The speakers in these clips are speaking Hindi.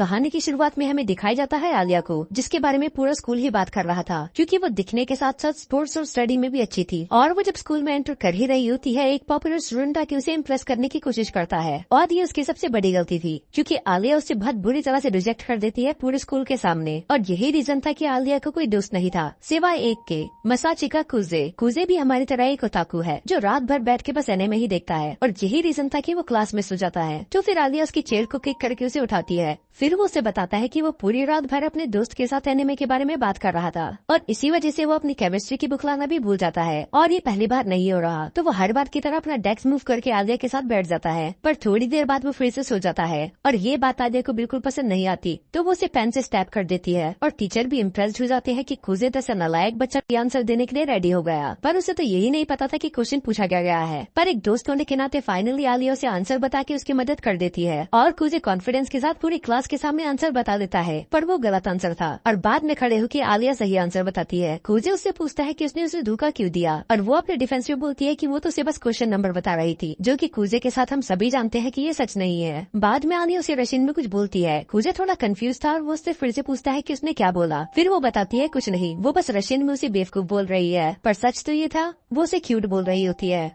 कहानी की शुरुआत में हमें दिखाया जाता है आलिया को, जिसके बारे में पूरा स्कूल ही बात कर रहा था, क्योंकि वो दिखने के साथ साथ स्पोर्ट्स और स्टडी में भी अच्छी थी। और वो जब स्कूल में एंटर कर ही रही होती है, एक पॉपुलर स्टूडेंट आके उसे इम्प्रेस करने की कोशिश करता है, और ये उसकी सबसे बड़ी गलती थी, क्योंकि आलिया उसे बहुत बुरी तरह से रिजेक्ट कर देती है पूरे स्कूल के सामने। और यही रीजन था कि आलिया को कोई दोस्त नहीं था सिवाय एक के, मसाचिका कुजे। कुजे भी हमारी तरह एक ओताकू है जो रात भर बैठ के बस एनिमे ही देखता है, और यही रीजन था कि वो क्लास में सो जाता है। तो फिर आलिया उसकी चेयर को किक करके उसे उठाती है। फिर वो उसे बताता है कि वो पूरी रात भर अपने दोस्त के साथ एनिमे के बारे में बात कर रहा था, और इसी वजह से वो अपनी केमिस्ट्री की बुक लाना भी भूल जाता है। और ये पहली बार नहीं हो रहा, तो वो हर बार की तरह अपना डेस्क मूव करके आलिया के साथ बैठ जाता है। पर थोड़ी देर बाद वो फिर से सो जाता है, और ये बात आलिया को बिल्कुल पसंद नहीं आती, तो वो उसे पेन से स्टैप कर देती है। और टीचर भी इम्प्रेस्ड हो जाते हैं कि कुजे जैसा नालायक बच्चा आंसर देने के लिए रेडी हो गया, पर उसे तो यही नहीं पता था कि क्वेश्चन पूछा गया है। पर एक दोस्त होने के नाते फाइनली आलिया उसे आंसर बता के उसकी मदद कर देती है, और कुजे कॉन्फिडेंस के साथ पूरी क्लास के सामने आंसर बता देता है, पर वो गलत आंसर था। और बाद में खड़े होकर आलिया सही आंसर बताती है। कुजे उससे पूछता है कि उसने उसे धोखा क्यों दिया, और वो अपने डिफेंस में बोलती है कि वो तो उसे बस क्वेश्चन नंबर बता रही थी, जो कि कुजे के साथ हम सभी जानते हैं कि ये सच नहीं है। बाद में आलिया उसे रशियन में कुछ बोलती है। कुजे थोड़ा कंफ्यूज था, और वो उससे फिर से पूछता है कि उसने क्या बोला। फिर वो बताती है कुछ नहीं, वो बस रशियन में उसे बेवकूफ बोल रही है, पर सच तो ये था वो उसे क्यूट बोल रही होती है।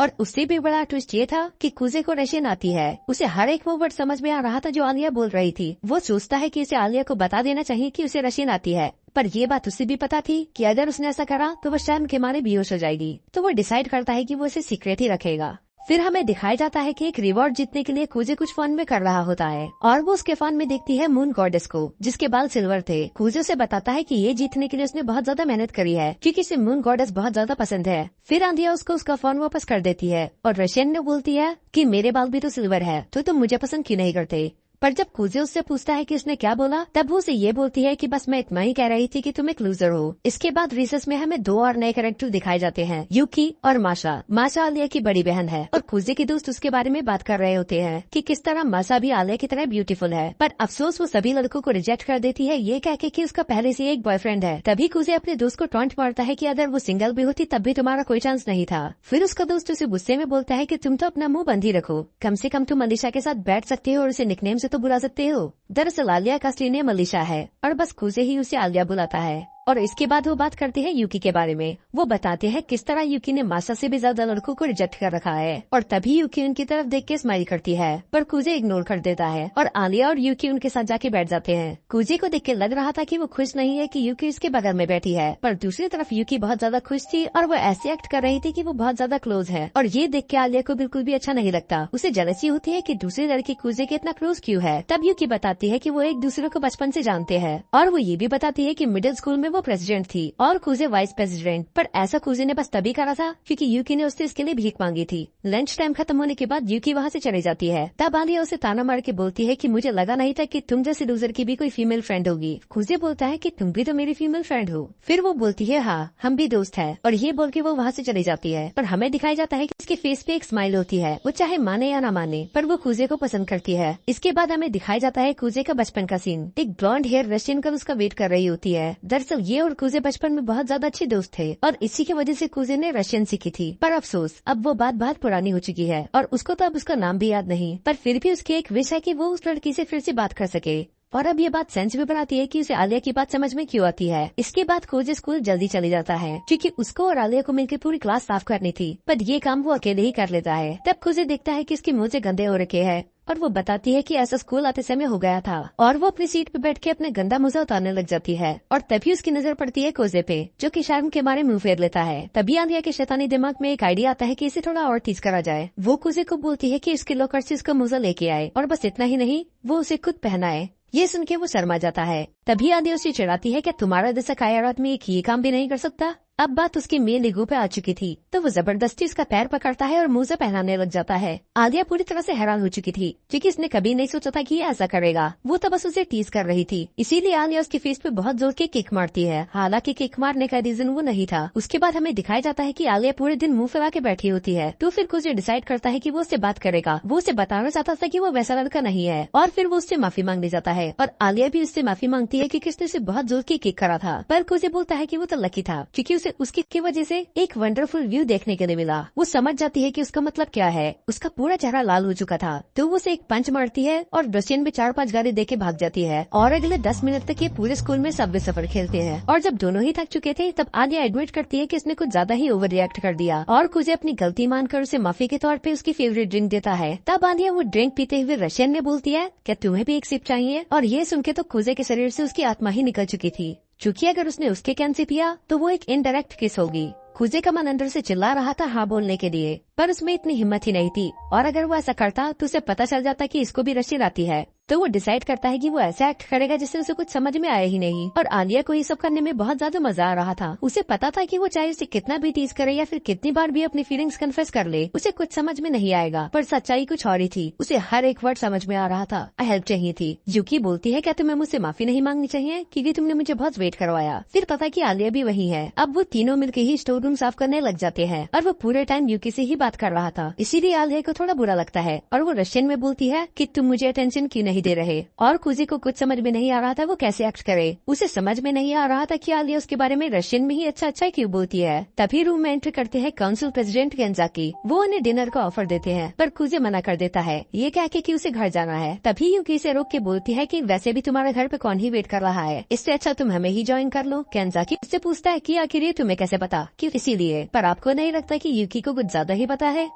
और उससे भी बड़ा ट्विस्ट ये था कि कुजे को रशियन आती है। उसे हर एक वो वर्ड समझ में आ रहा था जो आलिया बोल रही थी। वो सोचता है कि उसे आलिया को बता देना चाहिए कि उसे रशियन आती है, पर ये बात उसे भी पता थी कि अगर उसने ऐसा करा तो वो शर्म के मारे बेहोश हो जाएगी। तो वो डिसाइड करता है कि वो इसे सीक्रेट ही रखेगा। फिर हमें दिखाया जाता है कि एक रिवॉर्ड जीतने के लिए कुजे कुछ फोन में कर रहा होता है, और वो उसके फोन में देखती है मून गॉडेस को, जिसके बाल सिल्वर थे। कुजे उसे बताता है कि ये जीतने के लिए उसने बहुत ज्यादा मेहनत करी है, क्योंकि इसे मून गॉडेस बहुत ज्यादा पसंद है। फिर आंधिया उसको उसका फोन वापस कर देती है, और रशियन ने बोलती है कि मेरे बाल भी तो सिल्वर है, तो तुम मुझे पसंद क्यों नहीं करते। पर जब कुजे उससे पूछता है कि उसने क्या बोला, तब वो उसे ये बोलती है कि बस मैं इतना ही कह रही थी कि तुम एक लूजर हो। इसके बाद रिसर्च में हमें दो और नए कैरेक्टर दिखाए जाते हैं, यूकी और माशा। माशा आलिया की बड़ी बहन है, और कुजे के दोस्त उसके बारे में बात कर रहे होते हैं कि किस तरह माशा भी आलिया की तरह ब्यूटीफुल है। पर अफसोस वो सभी लड़कों को रिजेक्ट कर देती है, ये कह के कि उसका पहले से एक बॉयफ्रेंड है। तभी कुजे अपने दोस्त को टॉन्ट मारता है कि अगर वो सिंगल भी होती तब भी तुम्हारा कोई चांस नहीं था। फिर उसका दोस्त उसे गुस्से में बोलता है कि तुम तो अपना मुंह बंद ही रखो, कम से कम तुम अलीशा के साथ बैठ सकते हो और उसे निकनेम से तो बुला सकते हो। दरअसल आलिया का असली नेम अलीशा है, और बस कुजे ही उसे आलिया बुलाता है। और इसके बाद वो बात करते हैं यूकी के बारे में। वो बताते हैं किस तरह यूकी ने माशा से भी ज्यादा लड़कों को रिजेक्ट कर रखा है, और तभी यूकी उनकी तरफ देख के स्माइल करती है, पर कुजे इग्नोर कर देता है, और आलिया और यूकी उनके साथ जाके बैठ जाते हैं। कुजे को देख के लग रहा था कि वो खुश नहीं है कि यूकी उसके बगल में बैठी है, पर दूसरी तरफ यूकी बहुत ज्यादा खुश थी, और वो ऐसे एक्ट कर रही थी कि वो बहुत ज्यादा क्लोज है। और ये देख के आलिया को बिल्कुल भी अच्छा नहीं लगता। उसे जेलसी होती है कि दूसरी लड़की कुजे के इतना क्लोज क्यों है। तब यूकी बताती है कि वो एक दूसरे को बचपन से जानते हैं, और वो ये भी बताती है कि मिडिल स्कूल में वो प्रेसिडेंट थी और कुजे वाइस प्रेसिडेंट। पर ऐसा कुजे ने बस तभी करा था क्योंकि यूकी ने उससे इसके लिए भीख मांगी थी। लंच टाइम खत्म होने के बाद यूकी वहाँ से चली जाती है। तब आलिया उसे ताना मार के बोलती है कि मुझे लगा नहीं था कि तुम जैसे लूजर की भी कोई फीमेल फ्रेंड होगी। कुजे बोलता है कि तुम भी तो मेरी फीमेल फ्रेंड हो। फिर वो बोलती है हाँ, हम भी दोस्त है, और ये बोल के वो वहाँ से चली जाती है। पर हमें दिखाया जाता है कि इसके फेस पे एक स्माइल होती है, वो चाहे माने या ना माने, पर वो कुजे को पसंद करती है। इसके बाद हमें दिखाया जाता है कुजे का बचपन का सीन। एक ब्लॉन्ड हेयर रशियन गर्ल उसका वेट कर रही होती है। दरअसल ये और कुजे बचपन में बहुत ज्यादा अच्छे दोस्त थे, और इसी की वजह से कुजे ने रशियन सीखी थी। पर अफसोस अब वो बात बहुत पुरानी हो चुकी है, और उसको तो अब उसका नाम भी याद नहीं। पर फिर भी उसकी एक विश है कि वो उस लड़की से फिर से बात कर सके। और अब ये बात सेंस भी बनाती है कि उसे आलिया की बात समझ में क्यों आती है। इसके बाद कुजे स्कूल जल्दी चली जाता है, क्योंकि उसको और आलिया को मिलकर पूरी क्लास साफ करनी थी, पर ये काम वो अकेले ही कर लेता है। तब कुजे देखता है कि उसके मुंह से गंदे हो रखे हैं, और वो बताती है कि ऐसा स्कूल आते समय हो गया था, और वो अपनी सीट पे बैठ के अपने गंदा मुंह उतारने लग जाती है। और तभी उसकी नजर पड़ती है कुजे पे, जो कि शर्म के मारे मुंह फेर लेता है। तभी आलिया के शैतानी दिमाग में एक आइडिया आता है कि इसे थोड़ा और टीज करा जाए। वो कुजे को बोलती है कि उसके लॉकर से उसका मुजा लेके आए, और बस इतना ही नहीं, वो उसे खुद पहनाए। ये सुन के वो शर्मा जाता है। तभी आलिया उसे चिढ़ाती है कि तुम्हारा जैसा कायर आदमी एक ये काम भी नहीं कर सकता। अब बात उसकी मेल ईगो पे आ चुकी थी, तो वो जबरदस्ती उसका पैर पकड़ता है और मुंह से पहनाने लग जाता है। आलिया पूरी तरह से हैरान हो चुकी थी, क्योंकि इसने कभी नहीं सोचा था कि ये ऐसा करेगा। वो तो बस उसे टीज कर रही थी, इसीलिए आलिया उसके फेस पे बहुत जोर के किक मारती है। हालांकि किक मारने का रीजन वो नहीं था। उसके बाद हमें दिखाया जाता है कि आलिया पूरे दिन मुंह फैला के बैठी होती है। तो फिर कुछ डिसाइड करता है कि वो उससे बात करेगा। वो उसे बताना चाहता था कि वो वैसा लड़का नहीं है, और फिर वो उससे माफी मांगने जाता है, और आलिया भी उससे माफी मांगती है कि किसने उसे बहुत जोर की किक करा था। पर कुजे बोलता है कि वो तो लकी था, क्योंकि उसे उसकी की वजह से एक वंडरफुल व्यू देखने के लिए मिला। वो समझ जाती है कि उसका मतलब क्या है। उसका पूरा चेहरा लाल हो चुका था तो वो उसे एक पंच मारती है और रशियन में 4-5 गाड़ी देके भाग जाती है। और अगले 10 मिनट तक ये पूरे स्कूल में सबवे सफर खेलते हैं। और जब दोनों ही थक चुके थे तब आलिया एडमिट करती है कि उसने कुछ ज्यादा ही ओवर रिएक्ट कर दिया और कुछ अपनी गलती मानकर उसे माफी के तौर पे उसकी फेवरेट ड्रिंक देता है। तब आलिया वो ड्रिंक पीते हुए रशियन में बोलती है, क्या तुम्हें भी एक सिप चाहिए? और ये सुन के तो कुजे के शरीर से उसकी आत्मा ही निकल चुकी थी, चूँकि अगर उसने उसके कैन से पिया तो वो एक इनडायरेक्ट किस होगी। कुजे का मन अंदर से चिल्ला रहा था हाँ बोलने के लिए, पर उसमें इतनी हिम्मत ही नहीं थी। और अगर वो ऐसा करता तो उसे पता चल जाता कि इसको भी रशियन आती है। तो वो डिसाइड करता है कि वो ऐसा एक्ट करेगा जिससे उसे कुछ समझ में आया ही नहीं। और आलिया को ये सब करने में बहुत ज्यादा मजा आ रहा था। उसे पता था कि वो चाहे उसे कितना भी टीज करे या फिर कितनी बार भी अपनी फीलिंग्स कन्फेस कर ले, उसे कुछ समझ में नहीं आएगा। पर सच्चाई कुछ और ही थी। उसे हर एक वर्ड समझ में आ रहा था। हेल्प चाहिए थी। यूकी बोलती है, क्या तुम्हें मुझसे माफी नहीं मांगनी चाहिए क्योंकि तुमने मुझे बहुत वेट करवाया। फिर पता कि आलिया भी वही है। अब वो तीनों मिलकर ही स्टोर रूम साफ करने लग जाते हैं और वो पूरे टाइम यूकी से ही बात कर रहा था। इसीलिए आलिया को थोड़ा बुरा लगता है और वो रशियन में बोलती है कि तुम मुझे अटेंशन क्यों नहीं दे रहे। और कुजी को कुछ समझ में नहीं आ रहा था वो कैसे एक्ट करे। उसे समझ में नहीं आ रहा था कि आलिया उसके बारे में रशियन में ही अच्छा क्यों बोलती है। तभी रूम में एंट्री करते हैं काउंसिल प्रेसिडेंट गेंजाकी। वो उन्हें डिनर का ऑफर देते हैं पर कुजी मना कर देता है, ये कह के कि उसे घर जाना है। तभी यूकी से रोक के बोलती है कि वैसे भी तुम्हारे घर पे कौन ही वेट कर रहा है, इससे अच्छा तुम हमें ही ज्वाइन कर लो। गेंजाकी उससे पूछता है कि आखिर ये तुम्हें कैसे पता, क्यों? इसीलिए। पर आपको नहीं लगता कि यूकी को कुछ ज्यादा ही पता है?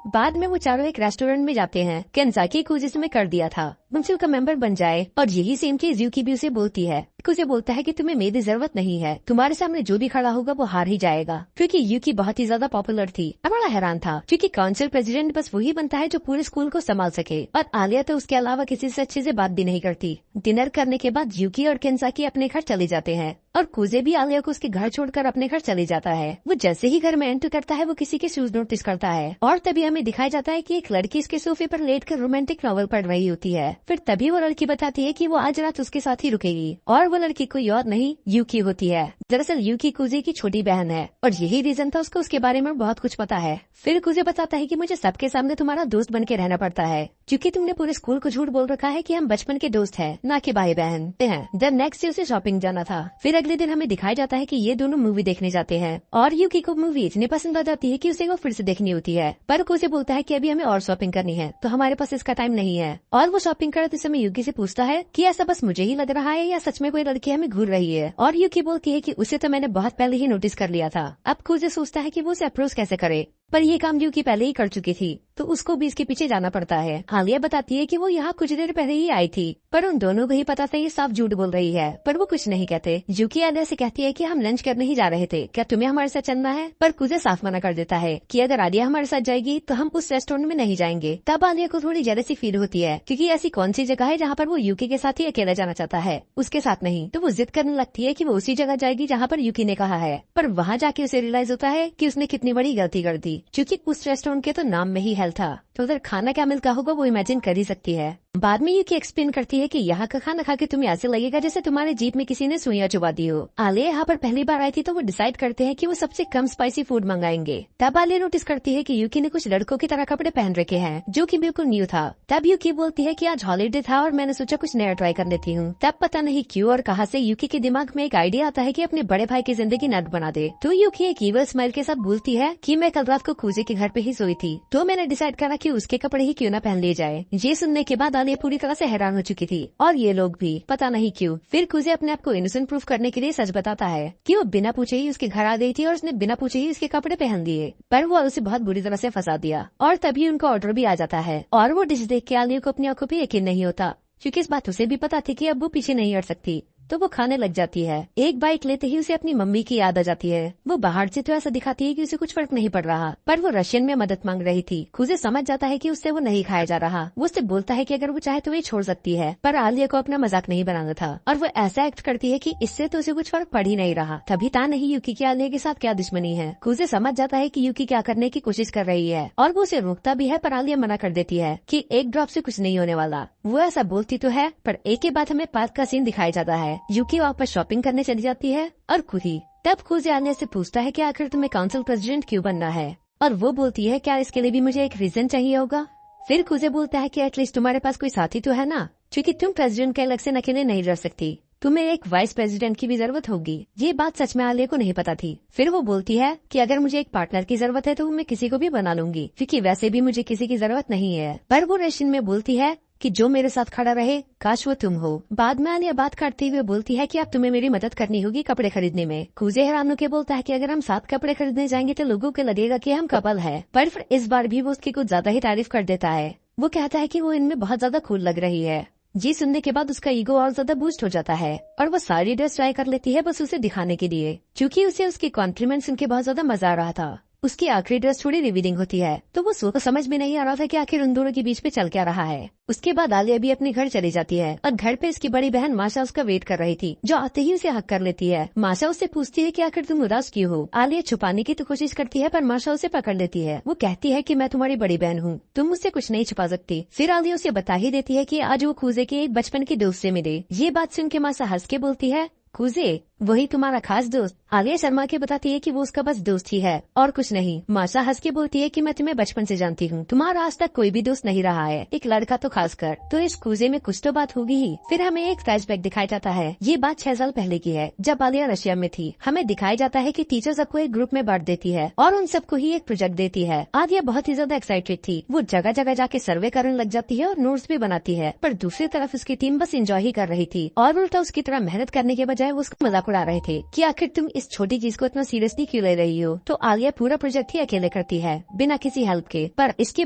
बाद में वो चारों एक रेस्टोरेंट में जाते हैं। गेंजाकी कुजी से कर दिया था काउंसिल का मेंबर बन जाए और यही सेम चीज यूकी भी उसे बोलती है। उसे बोलता है कि तुम्हें मेरी जरूरत नहीं है, तुम्हारे सामने जो भी खड़ा होगा वो हार ही जाएगा। क्योंकि यूकी बहुत ही ज्यादा पॉपुलर थी। अब बड़ा हैरान था क्योंकि काउंसिल प्रेसिडेंट बस वही बनता है जो पूरे स्कूल को संभाल सके और आलिया तो उसके अलावा किसी से अच्छे से बात भी नहीं करती। डिनर करने के बाद यूकी और गेंजाकी अपने घर चले जाते हैं और कुजे भी आलिया को उसके घर छोड़कर अपने घर चले जाता है। वो जैसे ही घर में एंटर करता है वो किसी के शूज नोटिस करता है और तभी हमें दिखाया जाता है कि एक लड़की इसके सोफे पर लेटकर रोमांटिक नॉवल पढ़ रही होती है। फिर तभी वो लड़की बताती है कि वो आज रात उसके साथ ही रुकेगी और वो लड़की कोई और नहीं यूकी होती है। दरअसल यूकी कुजे की छोटी बहन है और यही रीजन था उसको उसके बारे में बहुत कुछ पता है। फिर कुजे बताता है कि मुझे सबके सामने तुम्हारा दोस्त बन के रहना पड़ता है क्योंकि तुमने पूरे स्कूल को झूठ बोल रखा है कि हम बचपन के दोस्त हैं, ना कि भाई बहन हैं। देन नेक्स्ट डे उसे शॉपिंग जाना था। फिर अगले दिन हमें दिखाया जाता है कि ये दोनों मूवी देखने जाते हैं और यूकी को मूवी इतनी पसंद आ जाती है कि उसे वो फिर से देखनी होती है। पर कुजे बोलता है कि अभी हमें और शॉपिंग करनी है तो हमारे पास इसका टाइम नहीं है। और वो शॉपिंग करते समय यूकी से पूछता है कि ऐसा बस मुझे ही लग रहा है या सच में कोई लड़की हमें घूर रही है। और यूकी बोलती है कि उसे तो मैंने बहुत पहले ही नोटिस कर लिया था। अब कुजे सोचता है कि वो उसे अप्रोच कैसे करे, पर ये काम यूकी पहले ही कर चुकी थी तो उसको भी इसके पीछे जाना पड़ता है। आलिया बताती है कि वो यहाँ कुछ देर पहले ही आई थी पर उन दोनों को ही पता था ये साफ झूठ बोल रही है, पर वो कुछ नहीं कहते। यूकी आलिया से कहती है कि हम लंच करने ही जा रहे थे, क्या तुम्हें हमारे साथ चलना है? पर कुजे साफ मना कर देता है कि अगर आलिया हमारे साथ जाएगी तो हम उस रेस्टोरेंट में नहीं जाएंगे। तब आलिया को थोड़ी जेलसी फील होती है क्योंकि ऐसी कौन सी जगह है जहाँ पर वो यूकी के साथ ही अकेला जाना चाहता है, उसके साथ नहीं। तो वो जिद करने लगती है कि वो उसी जगह जाएगी जहाँ पर यूकी ने कहा है। पर वहाँ जाके उसे रियलाइज होता है कि उसने कितनी बड़ी गलती कर दी क्योंकि उस रेस्टोरेंट के तो नाम में ही हेल्थ था तो उधर खाना क्या मिलता होगा वो इमेजिन कर ही सकती है। बाद में यूकी एक्सप्लेन करती है कि यहाँ का खाना खा के तुम्हें ऐसे लगेगा जैसे तुम्हारे जीप में किसी ने सुइयां चुबा दी हो। आलिया यहाँ पर पहली बार आई थी तो वो डिसाइड करते हैं कि वो सबसे कम स्पाइसी फूड मंगाएंगे। तब आलिया नोटिस करती है कि यूकी ने कुछ लड़कों की तरह कपड़े पहन रखे हैं जो कि बिल्कुल न्यू था। तब यूकी बोलती है कि आज हॉलीडे था और मैंने सोचा कुछ नया ट्राई कर लेती हूँ। तब पता नहीं क्यों और कहाँ से यूकी के दिमाग में एक आइडिया आता है कि अपने बड़े भाई की जिंदगी नर्क बना दे। तो यूकी एक ईवल स्माइल के साथ बोलती है कि मैं कल रात को कुजे के घर पे ही सोई थी तो मैंने डिसाइड करा कि उसके कपड़े ही क्यों न पहन लिए जाए। ये सुनने के बाद आलिया पूरी तरह से हैरान हो चुकी थी और ये लोग भी पता नहीं क्यों। फिर कुजे अपने आप को इनोसेंट प्रूफ करने के लिए सच बताता है कि वो बिना पूछे ही उसके घर आ गई थी और उसने बिना पूछे ही उसके कपड़े पहन दिए, पर वो उसे बहुत बुरी तरह से फंसा दिया। और तभी उनका ऑर्डर भी आ जाता है और वो डिश देख के आलिया को अपनी आंखों पे यकीन नहीं होता क्योंकि इस बात उसे भी पता थी कि अब वो पीछे नहीं हट सकती। तो वो खाने लग जाती है। एक बाइट लेते ही उसे अपनी मम्मी की याद आ जाती है। वो बाहर से तो ऐसा दिखाती है कि उसे कुछ फर्क नहीं पड़ रहा, पर वो रशियन में मदद मांग रही थी। खुजे समझ जाता है कि उससे वो नहीं खाया जा रहा। वो उससे बोलता है कि अगर वो चाहे तो ये छोड़ सकती है, पर आलिया को अपना मजाक नहीं बनाना था और वो ऐसा एक्ट करती है कि इससे तो उसे कुछ फर्क पड़ ही नहीं रहा। तभी ता नहीं यूकी की आलिया के साथ क्या दुश्मनी है। खुजे समझ जाता है कि यूकी क्या करने की कोशिश कर रही है और वो उसे रोकता भी है, पर आलिया मना कर देती है कि एक ड्रॉप से कुछ नहीं होने वाला। वो ऐसा बोलती तो है, पर एक के बाद हमें पार्क का सीन दिखाया जाता है। यूकी वापस शॉपिंग करने चली जाती है और खुदी तब खुजे आलिया से पूछता है कि आखिर तुम्हें काउंसिल प्रेसिडेंट क्यों बनना है, और वो बोलती है क्या इसके लिए भी मुझे एक रीजन चाहिए होगा। फिर खुजे बोलता है कि एटलीस्ट तुम्हारे पास कोई साथी तो है ना, क्योंकि तुम प्रेसिडेंट के इलेक्शन अकेले नहीं लड़ सकती। तुम्हें एक वाइस प्रेसिडेंट की भी जरूरत होगी। ये बात सच में आलिया को नहीं पता थी। फिर वो बोलती है कि अगर मुझे एक पार्टनर की जरूरत है तो मैं किसी को भी बना लूंगी, क्योंकि वैसे भी मुझे किसी की जरूरत नहीं है। पर वो रेशन में बोलती है कि जो मेरे साथ खड़ा रहे काश वो तुम हो। बाद में आलिया बात करते हुए बोलती है कि अब तुम्हें मेरी मदद करनी होगी कपड़े खरीदने में। कूजे हैरान होकर बोलता है कि अगर हम साथ कपड़े खरीदने जाएंगे तो लोगों को लगेगा कि हम कपल है। पर फिर इस बार भी वो उसकी कुछ ज्यादा ही तारीफ कर देता है। वो कहता है कि वो इनमें बहुत ज्यादा कूल लग रही है। ये सुनने के बाद उसका ईगो और ज्यादा बूस्ट हो जाता है और वो सारी ड्रेस ट्राई कर लेती है बस उसे दिखाने के लिए, क्योंकि उसे उसके कॉम्प्लीमेंट सुन के बहुत ज्यादा मजा आ रहा था। उसकी आखिरी ड्रेस थोड़ी रिवीलिंग होती है तो वो को समझ में नहीं आ रहा था कि आखिर उन दोनों के बीच में चल क्या रहा है। उसके बाद आलिया भी अपने घर चली जाती है और घर पे इसकी बड़ी बहन माशा उसका वेट कर रही थी, जो आते ही उसे हक कर लेती है। माशा उससे पूछती है कि आखिर तुम उदास क्यों हो। आलिया छुपाने की तो कोशिश करती है पर माशा उसे पकड़ लेती है। वो कहती है कि मैं तुम्हारी बड़ी बहन हूँ, तुम मुझसे कुछ नहीं छुपा सकती। फिर आलिया उसे बता ही देती है कि आज वो कूजे के एक बचपन के दोस्त से मिले। ये बात सुन के माशा हंस के बोलती है, कूजे वही तुम्हारा खास दोस्त। आलिया शर्मा के बताती है कि वो उसका बस दोस्त ही है और कुछ नहीं। माशा हंस के बोलती है कि मैं तुम्हें बचपन से जानती हूँ, तुम्हारा आज तक कोई भी दोस्त नहीं रहा है, एक लड़का तो खासकर। तो इस कूजे में कुछ तो बात होगी ही। फिर हमें एक फ्लैशबैक दिखाया जाता है। ये बात 6 साल पहले की है जब आलिया रशिया में थी। हमें दिखाया जाता है कि टीचर सबको एक ग्रुप में बांट देती है और उन सबको ही एक प्रोजेक्ट देती है। आलिया बहुत ही ज्यादा एक्साइटेड थी। वो जगह जगह जाके सर्वे करने लग जाती है और नोट्स भी बनाती है। पर दूसरी तरफ उसकी टीम बस एंजॉय ही कर रही थी और उल्टा उसकी तरह मेहनत करने के बजाय वो उसका मजाक उड़ा रहे थे कि आखिर तुम इस छोटी चीज को इतना सीरियसली क्यों ले रही हो। तो आलिया पूरा प्रोजेक्ट ही अकेले करती है बिना किसी हेल्प के। पर इसके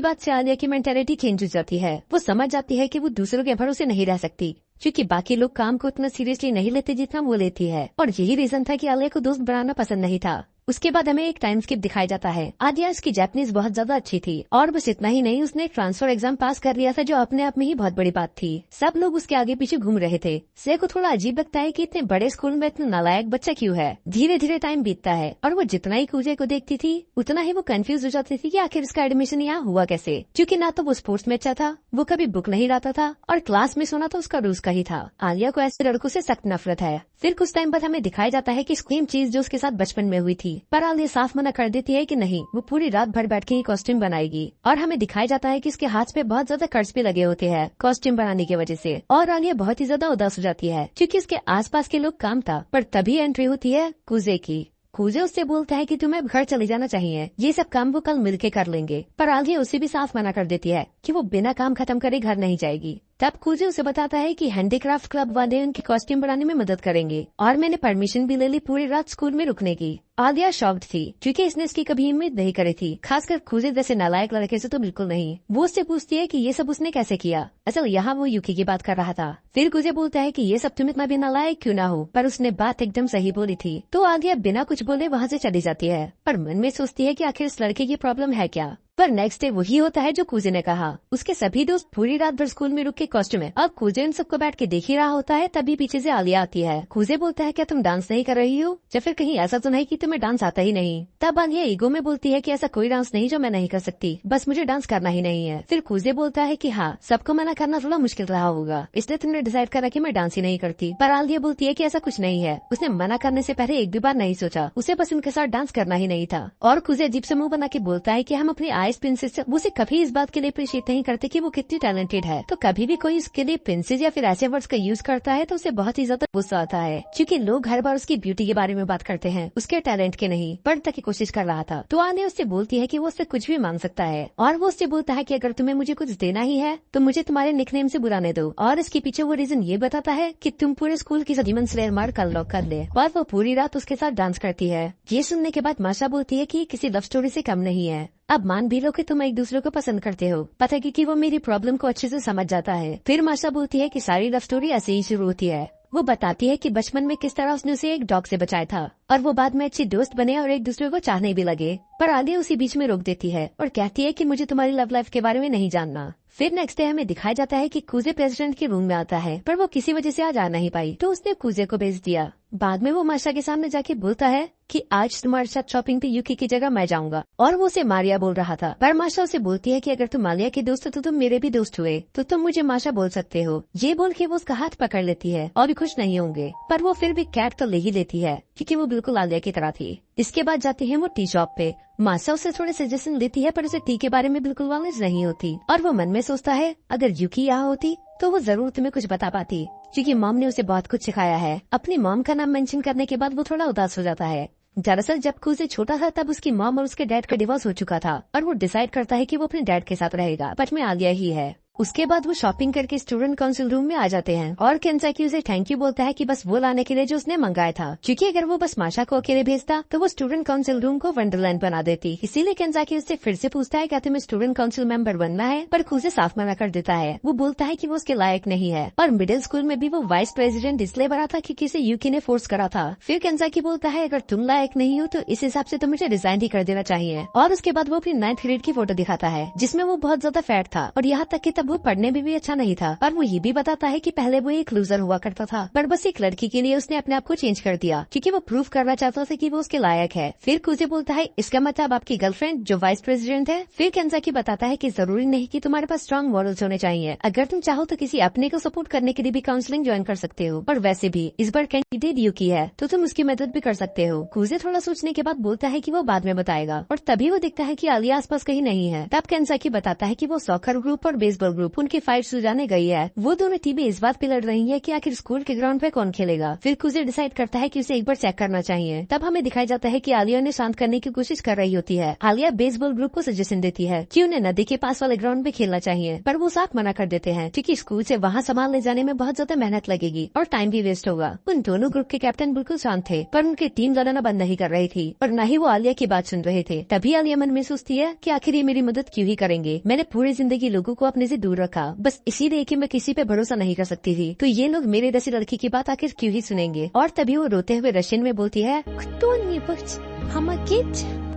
बाद से आलिया की मेंटेलिटी चेंज हो जाती है। वो समझ जाती है कि वो दूसरों के भरोसे नहीं रह सकती, क्योंकि बाकी लोग काम को उतना सीरियसली नहीं लेते जितना वो लेती है। और यही रीजन था कि आलिया को दोस्त बनाना पसंद नहीं था। उसके बाद हमें एक टाइम स्किप दिखाया जाता है। आलिया उसकी जापानीज बहुत ज्यादा अच्छी थी और बस इतना ही नहीं, उसने एक ट्रांसफर एग्जाम पास कर लिया था, जो अपने आप में ही बहुत बड़ी बात थी। सब लोग उसके आगे पीछे घूम रहे थे। से को थोड़ा अजीब लगता है कि इतने बड़े स्कूल में इतना नालायक बच्चा क्यों है। धीरे धीरे टाइम बीतता है और वो जितना ही कूजे को देखती थी उतना ही वो कंफ्यूज हो जाती थी कि आखिर इसका एडमिशन यहाँ हुआ कैसे, क्योंकि ना तो वो स्पोर्ट्स में अच्छा था, वो कभी बुक नहीं लाता था और क्लास में सोना तो उसका रूस का ही था। आलिया को ऐसे लड़कों से सख्त नफरत है। फिर कुछ टाइम बाद हमें दिखाया जाता है कि सेम चीज जो उसके साथ बचपन में हुई थी, पर आलिया साफ मना कर देती है कि नहीं, वो पूरी रात भर बैठ के ही कॉस्ट्यूम बनाएगी। और हमें दिखाया जाता है कि इसके हाथ पे बहुत ज्यादा कर्ज भी लगे होते हैं कॉस्ट्यूम बनाने की वजह से। और आलिया बहुत ही ज्यादा उदास हो जाती है क्योंकि इसके आसपास के लोग काम था। पर तभी एंट्री होती है कूजे की। कूजे उससे बोलता है कि तुम्हें घर चले जाना चाहिए, ये सब काम वो कल मिलके कर लेंगे। पर आलिया उसे भी साफ मना कर देती है कि वो बिना काम खत्म करे घर नहीं जाएगी। तब कूजे उसे बताता है कि हैंडीक्राफ्ट क्लब वाले उनके कॉस्ट्यूम बनाने में मदद करेंगे और मैंने परमिशन भी ले ली पूरी रात स्कूल में रुकने की। आलिया शॉक्ड थी क्योंकि इसने इसकी कभी उम्मीद नहीं करी थी, खासकर कूजे जैसे नालायक लड़के से तो बिल्कुल नहीं। वो उससे पूछती है कि ये सब उसने कैसे किया। असल यहाँ वो यूकी की बात कर रहा था। फिर कूजे बोलता है कि ये सब तुम इतना भी नालायक क्यों ना हो, पर उसने बात एकदम सही बोली थी। तो आलिया बिना कुछ बोले वहाँ से चली जाती है, पर मन में सोचती है कि आखिर इस लड़के की प्रॉब्लम है क्या। पर नेक्स्ट डे वही होता है जो कूजे ने कहा। उसके सभी दोस्त पूरी रात भर स्कूल में रुक के कॉस्ट्यूम में। अब कूजे उन सबको बैठ के देख ही रहा होता है, तभी पीछे से आलिया आती है। कूजे बोलता है क्या तुम डांस नहीं कर रही हो, या फिर कहीं ऐसा तो नहीं कि तुम्हें डांस आता ही नहीं। तब आलिया ईगो में बोलती है कि ऐसा कोई डांस नहीं जो मैं नहीं कर सकती, बस मुझे डांस करना ही नहीं है। फिर कूजे बोलता है कि हाँ, सबको मना करना थोड़ा मुश्किल रहा होगा, इसलिए तुमने डिसाइड करा कि मैं डांस ही नहीं करती। पर आलिया बोलती है कि ऐसा कुछ नहीं है, उसने मना करने से पहले एक भी बार नहीं सोचा, उसे बस उनके साथ डांस करना ही नहीं था। और कूजे अजीब से मुंह बना के बोलता है कि हम अपनी आइस प्रिंसेस उसे कभी इस बात के लिए अप्रिशिएट नहीं करते कि वो कितनी टैलेंटेड है। तो कभी भी कोई उसके लिए प्रिंसेस या फिर ऐसे वर्ड्स का यूज करता है तो उसे बहुत ही ज्यादा गुस्सा आता है, क्योंकि लोग हर बार उसकी ब्यूटी के बारे में बात करते हैं, उसके टैलेंट के नहीं। पढ़ने की कोशिश कर रहा था। तो आलिया उससे बोलती है कि वो उससे कुछ भी मांग सकता है और वो उससे बोलता है कि अगर तुम्हें मुझे कुछ देना ही है तो मुझे तुम्हारे निकनेम से बुलाने दो। और इसके पीछे वो रीजन ये बताता है कि तुम पूरे स्कूल की डीमन स्लेयर मार कर लॉक कर ले। और वो पूरी रात उसके साथ डांस करती है। ये सुनने के बाद माशा बोलती है कि किसी लव स्टोरी से कम नहीं है। अब मान भी लो कि तुम एक दूसरे को पसंद करते हो, पता कि वो मेरी प्रॉब्लम को अच्छे से समझ जाता है। फिर माशा बोलती है कि सारी लव स्टोरी ऐसे ही शुरू होती है। वो बताती है कि बचपन में किस तरह उसने उसे एक डॉग से बचाया था और वो बाद में अच्छी दोस्त बने और एक दूसरे को चाहने भी लगे। पर आलिया उसी बीच में रोक देती है और कहती है कि मुझे तुम्हारी लव लाइफ के बारे में नहीं जानना। फिर नेक्स्ट डे हमें दिखाया जाता है कि कूजे प्रेसिडेंट के रूम में आता है, पर वो किसी वजह से आज आ नहीं पाई, तो उसने कूजे को भेज दिया। बाद में वो माशा के सामने जाके बोलता है कि आज तुम्हारे साथ शॉपिंग पे यूकी की जगह मैं जाऊंगा, और वो उसे मारिया बोल रहा था। पर माशा उसे बोलती है कि अगर तुम मालिया के दोस्त हो तो तुम मेरे भी दोस्त हुए, तो तुम मुझे माशा बोल सकते हो। ये बोल के वो उसका हाथ पकड़ लेती है और भी खुश नहीं होंगे, पर वो फिर भी कैट तो ले ही लेती है क्योंकि वो बिल्कुल आलिया की तरह थी। इसके बाद जाती है वो टी शॉप पे। मासा उसे थोड़े सजेशन देती है पर उसे टी के बारे में बिल्कुल नॉलेज नहीं होती और वो मन में सोचता है अगर यूकी यहाँ होती तो वो जरूर तुम्हें कुछ बता पाती, क्योंकि मॉम ने उसे बहुत कुछ सिखाया है। अपनी मॉम का नाम मेंशन करने के बाद वो थोड़ा उदास हो जाता है। दरअसल जब कुजे छोटा था तब उसकी मॉम और उसके डैड का डिवोर्स हो चुका था और वो डिसाइड करता है कि वो अपने डैड के साथ रहेगा, बट में आलिया ही है। उसके बाद वो शॉपिंग करके स्टूडेंट काउंसिल रूम में आ जाते हैं और केंसाकी उसे थैंक यू बोलता है कि बस वो लाने के लिए जो उसने मंगाया था, क्योंकि अगर वो बस माशा को अकेले भेजता तो वो स्टूडेंट काउंसिल रूम को वंडरलैंड बना देती। इसीलिए केंसाकी उससे फिर से पूछता है क्या तुम्हें स्टूडेंट काउंसिल मेंबर बनना है, पर कुजे साफ मना कर देता है। वो बोलता है कि वो उसके लायक नहीं है और मिडिल स्कूल में भी वो वाइस प्रेसिडेंट इसलिए बना था क्योंकि उसे यूकी ने फोर्स करा था। फिर केंसाकी बोलता है अगर तुम लायक नहीं हो तो इस हिसाब से तो मुझे रिजाइन ही कर देना चाहिए। और उसके बाद वो अपनी 9th ग्रेड की फोटो दिखाता है जिसमें वो बहुत ज्यादा फैट था और यहाँ तक कि तब वो पढ़ने में भी अच्छा नहीं था। और वो ये भी बताता है कि पहले वो एक लूजर हुआ करता था पर बस एक लड़की के लिए उसने अपने आप को चेंज कर दिया क्योंकि वो प्रूव करना चाहता था कि वो उसके लायक है। फिर कुजे बोलता है इसका मतलब आपकी गर्लफ्रेंड जो वाइस प्रेसिडेंट है। फिर केंसाकी बताता है कि जरूरी नहीं कि तुम्हारे पास स्ट्रॉन्ग मॉरल्स होने चाहिए, अगर तुम चाहो तो किसी अपने को सपोर्ट करने के लिए भी काउंसलिंग ज्वाइन कर सकते हो। और वैसे भी इस बार कैंडिडेट यूकी है तो तुम उसकी मदद भी कर सकते हो। कुजे थोड़ा सोचने के बाद बोलता है कि वो बाद में बताएगा और तभी वो दिखता है कि आलिया आसपास कहीं नहीं है। तब केंसाकी बताता है कि वो सॉकर ग्रुप और बेसबॉल ग्रुप उनकी फाइट सुलझाने गई है। वो दोनों टीमें इस बात पे लड़ रही है कि आखिर स्कूल के ग्राउंड पे कौन खेलेगा। फिर कुजे डिसाइड करता है कि उसे एक बार चेक करना चाहिए। तब हमें दिखाया जाता है कि आलिया ने शांत करने की कोशिश कर रही होती है। आलिया बेसबॉल ग्रुप को सजेशन देती है कि उन्हें नदी के पास वाले ग्राउंड में खेलना चाहिए, पर वो साफ मना कर देते हैं क्योंकि स्कूल से वहाँ सामान ले जाने में बहुत ज्यादा मेहनत लगेगी और टाइम भी वेस्ट होगा। उन दोनों ग्रुप के कैप्टन बिल्कुल शांत थे पर उनकी टीम लड़ना बंद नहीं कर रही थी और न ही वो आलिया की बात सुन रहे थे। तभी आलिया मन में सोचती है कि आखिर ये मेरी मदद क्यों ही करेंगे, मैंने पूरी जिंदगी लोगों को अपने से दूर रखा बस इसीलिए कि मैं किसी पे भरोसा नहीं कर सकती थी, तो ये लोग मेरे जैसी लड़की की बात आखिर क्यों ही सुनेंगे। और तभी वो रोते हुए रशियन में बोलती है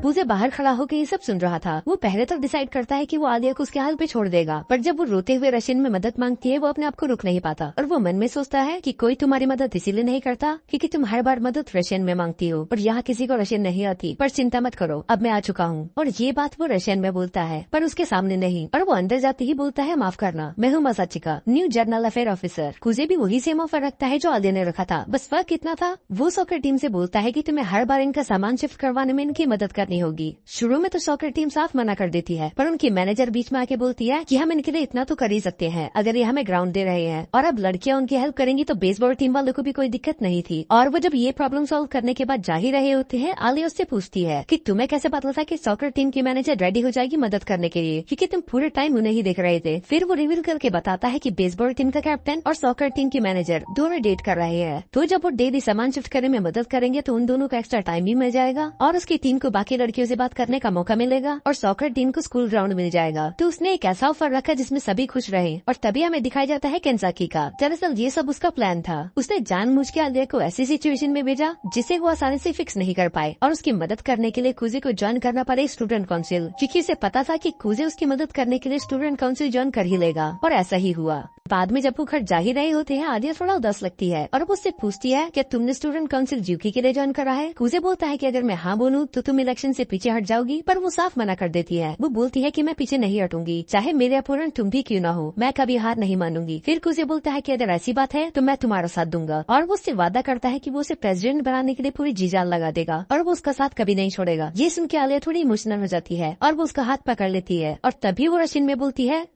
पूजे बाहर खड़ा होकर ये सब सुन रहा था। वो पहले तक डिसाइड करता है कि वो आलिया को उसके हाल पे छोड़ देगा, पर जब वो रोते हुए रशियन में मदद मांगती है वो अपने आप को रुक नहीं पाता और वो मन में सोचता है कि कोई तुम्हारी मदद इसीलिए नहीं करता क्योंकि तुम हर बार मदद रशियन में मांगती हो और यहाँ किसी को रशियन नहीं आती, पर चिंता मत करो अब मैं आ चुका हूँ। और ये बात वो रशियन में बोलता है पर उसके सामने नहीं, और वो अंदर जाते ही बोलता है माफ करना, मैं हूँ मासाचिका, न्यू जर्नल अफेयर ऑफिसर। कुजे भी वही सेम ऑफर रखता है जो आलिया ने रखा था, बस फर्क इतना था वो सॉकर टीम से बोलता है कि तुम्हें हर बार इनका सामान शिफ्ट करवाने में इनकी मदद करनी होगी। शुरू में तो सॉकर टीम साफ मना कर देती है पर उनकी मैनेजर बीच में आके बोलती है कि हम इनके लिए इतना तो कर ही सकते हैं अगर ये हमें ग्राउंड दे रहे हैं, और अब लड़कियां उनकी हेल्प करेंगी तो बेसबॉल टीम वालों को भी कोई दिक्कत नहीं थी। और वो जब ये प्रॉब्लम सॉल्व करने के बाद जा ही रहे होते हैं, आलिया उससे पूछती है कि तुम्हें कैसे पता था कि सॉकर टीम की मैनेजर रेडी हो जाएगी मदद करने के लिए, क्योंकि तुम पूरे टाइम उन्हें ही देख रहे थे। फिर वो रिवील करके बताता है कि बेसबॉल टीम का कैप्टन और सॉकर टीम की मैनेजर दोनों डेट कर रहे हैं, तो जब वो डेली सामान शिफ्ट करने में मदद करेंगे तो उन दोनों को एक्स्ट्रा टाइम भी मिल जाएगा और उसकी टीम को बाकी लड़कियों से बात करने का मौका मिलेगा और सॉकर टीम को स्कूल ग्राउंड मिल जाएगा। तो उसने एक ऐसा ऑफर रखा जिसमें सभी खुश रहे और तभी हमें दिखाया जाता है केंसाकी का। दरअसल ये सब उसका प्लान था। उसने जानबूझ के आलिया को ऐसी सिचुएशन में भेजा जिसे वो आसानी से फिक्स नहीं कर पाए और उसकी मदद करने के लिए कुजे को ज्वाइन करना पड़े स्टूडेंट काउंसिल, क्योंकि उसे पता था कि कुजे उसकी मदद करने के लिए स्टूडेंट काउंसिल ज्वाइन कर ही लेगा। और ऐसा ही हुआ। बाद में जब वो घर जा ही रहे होते हैं, आलिया थोड़ा उदास लगती है और वो उससे पूछती है कि तुमने स्टूडेंट काउंसिल यूकी के लिए ज्वाइन करा है। कुजे बोलता है कि अगर मैं हाँ बोलूँ तो तुम इलेक्शन से पीछे हट जाओगी, पर वो साफ मना कर देती है। वो बोलती है कि मैं पीछे नहीं हटूंगी, चाहे मेरे अपोनेंट तुम भी क्यों ना हो, मैं कभी हार नहीं मानूंगी। फिर कुजे बोलता है कि अगर ऐसी बात है तो मैं तुम्हारा साथ दूंगा और वो उससे वादा करता है कि वो उसे प्रेसिडेंट बनाने के लिए पूरी जी जान लगा देगा और वो उसका साथ कभी नहीं छोड़ेगा। ये सुन के आलिया थोड़ी इमोशनल हो जाती है और वो उसका हाथ पकड़ लेती है और तभी वो रशियन में बोलती है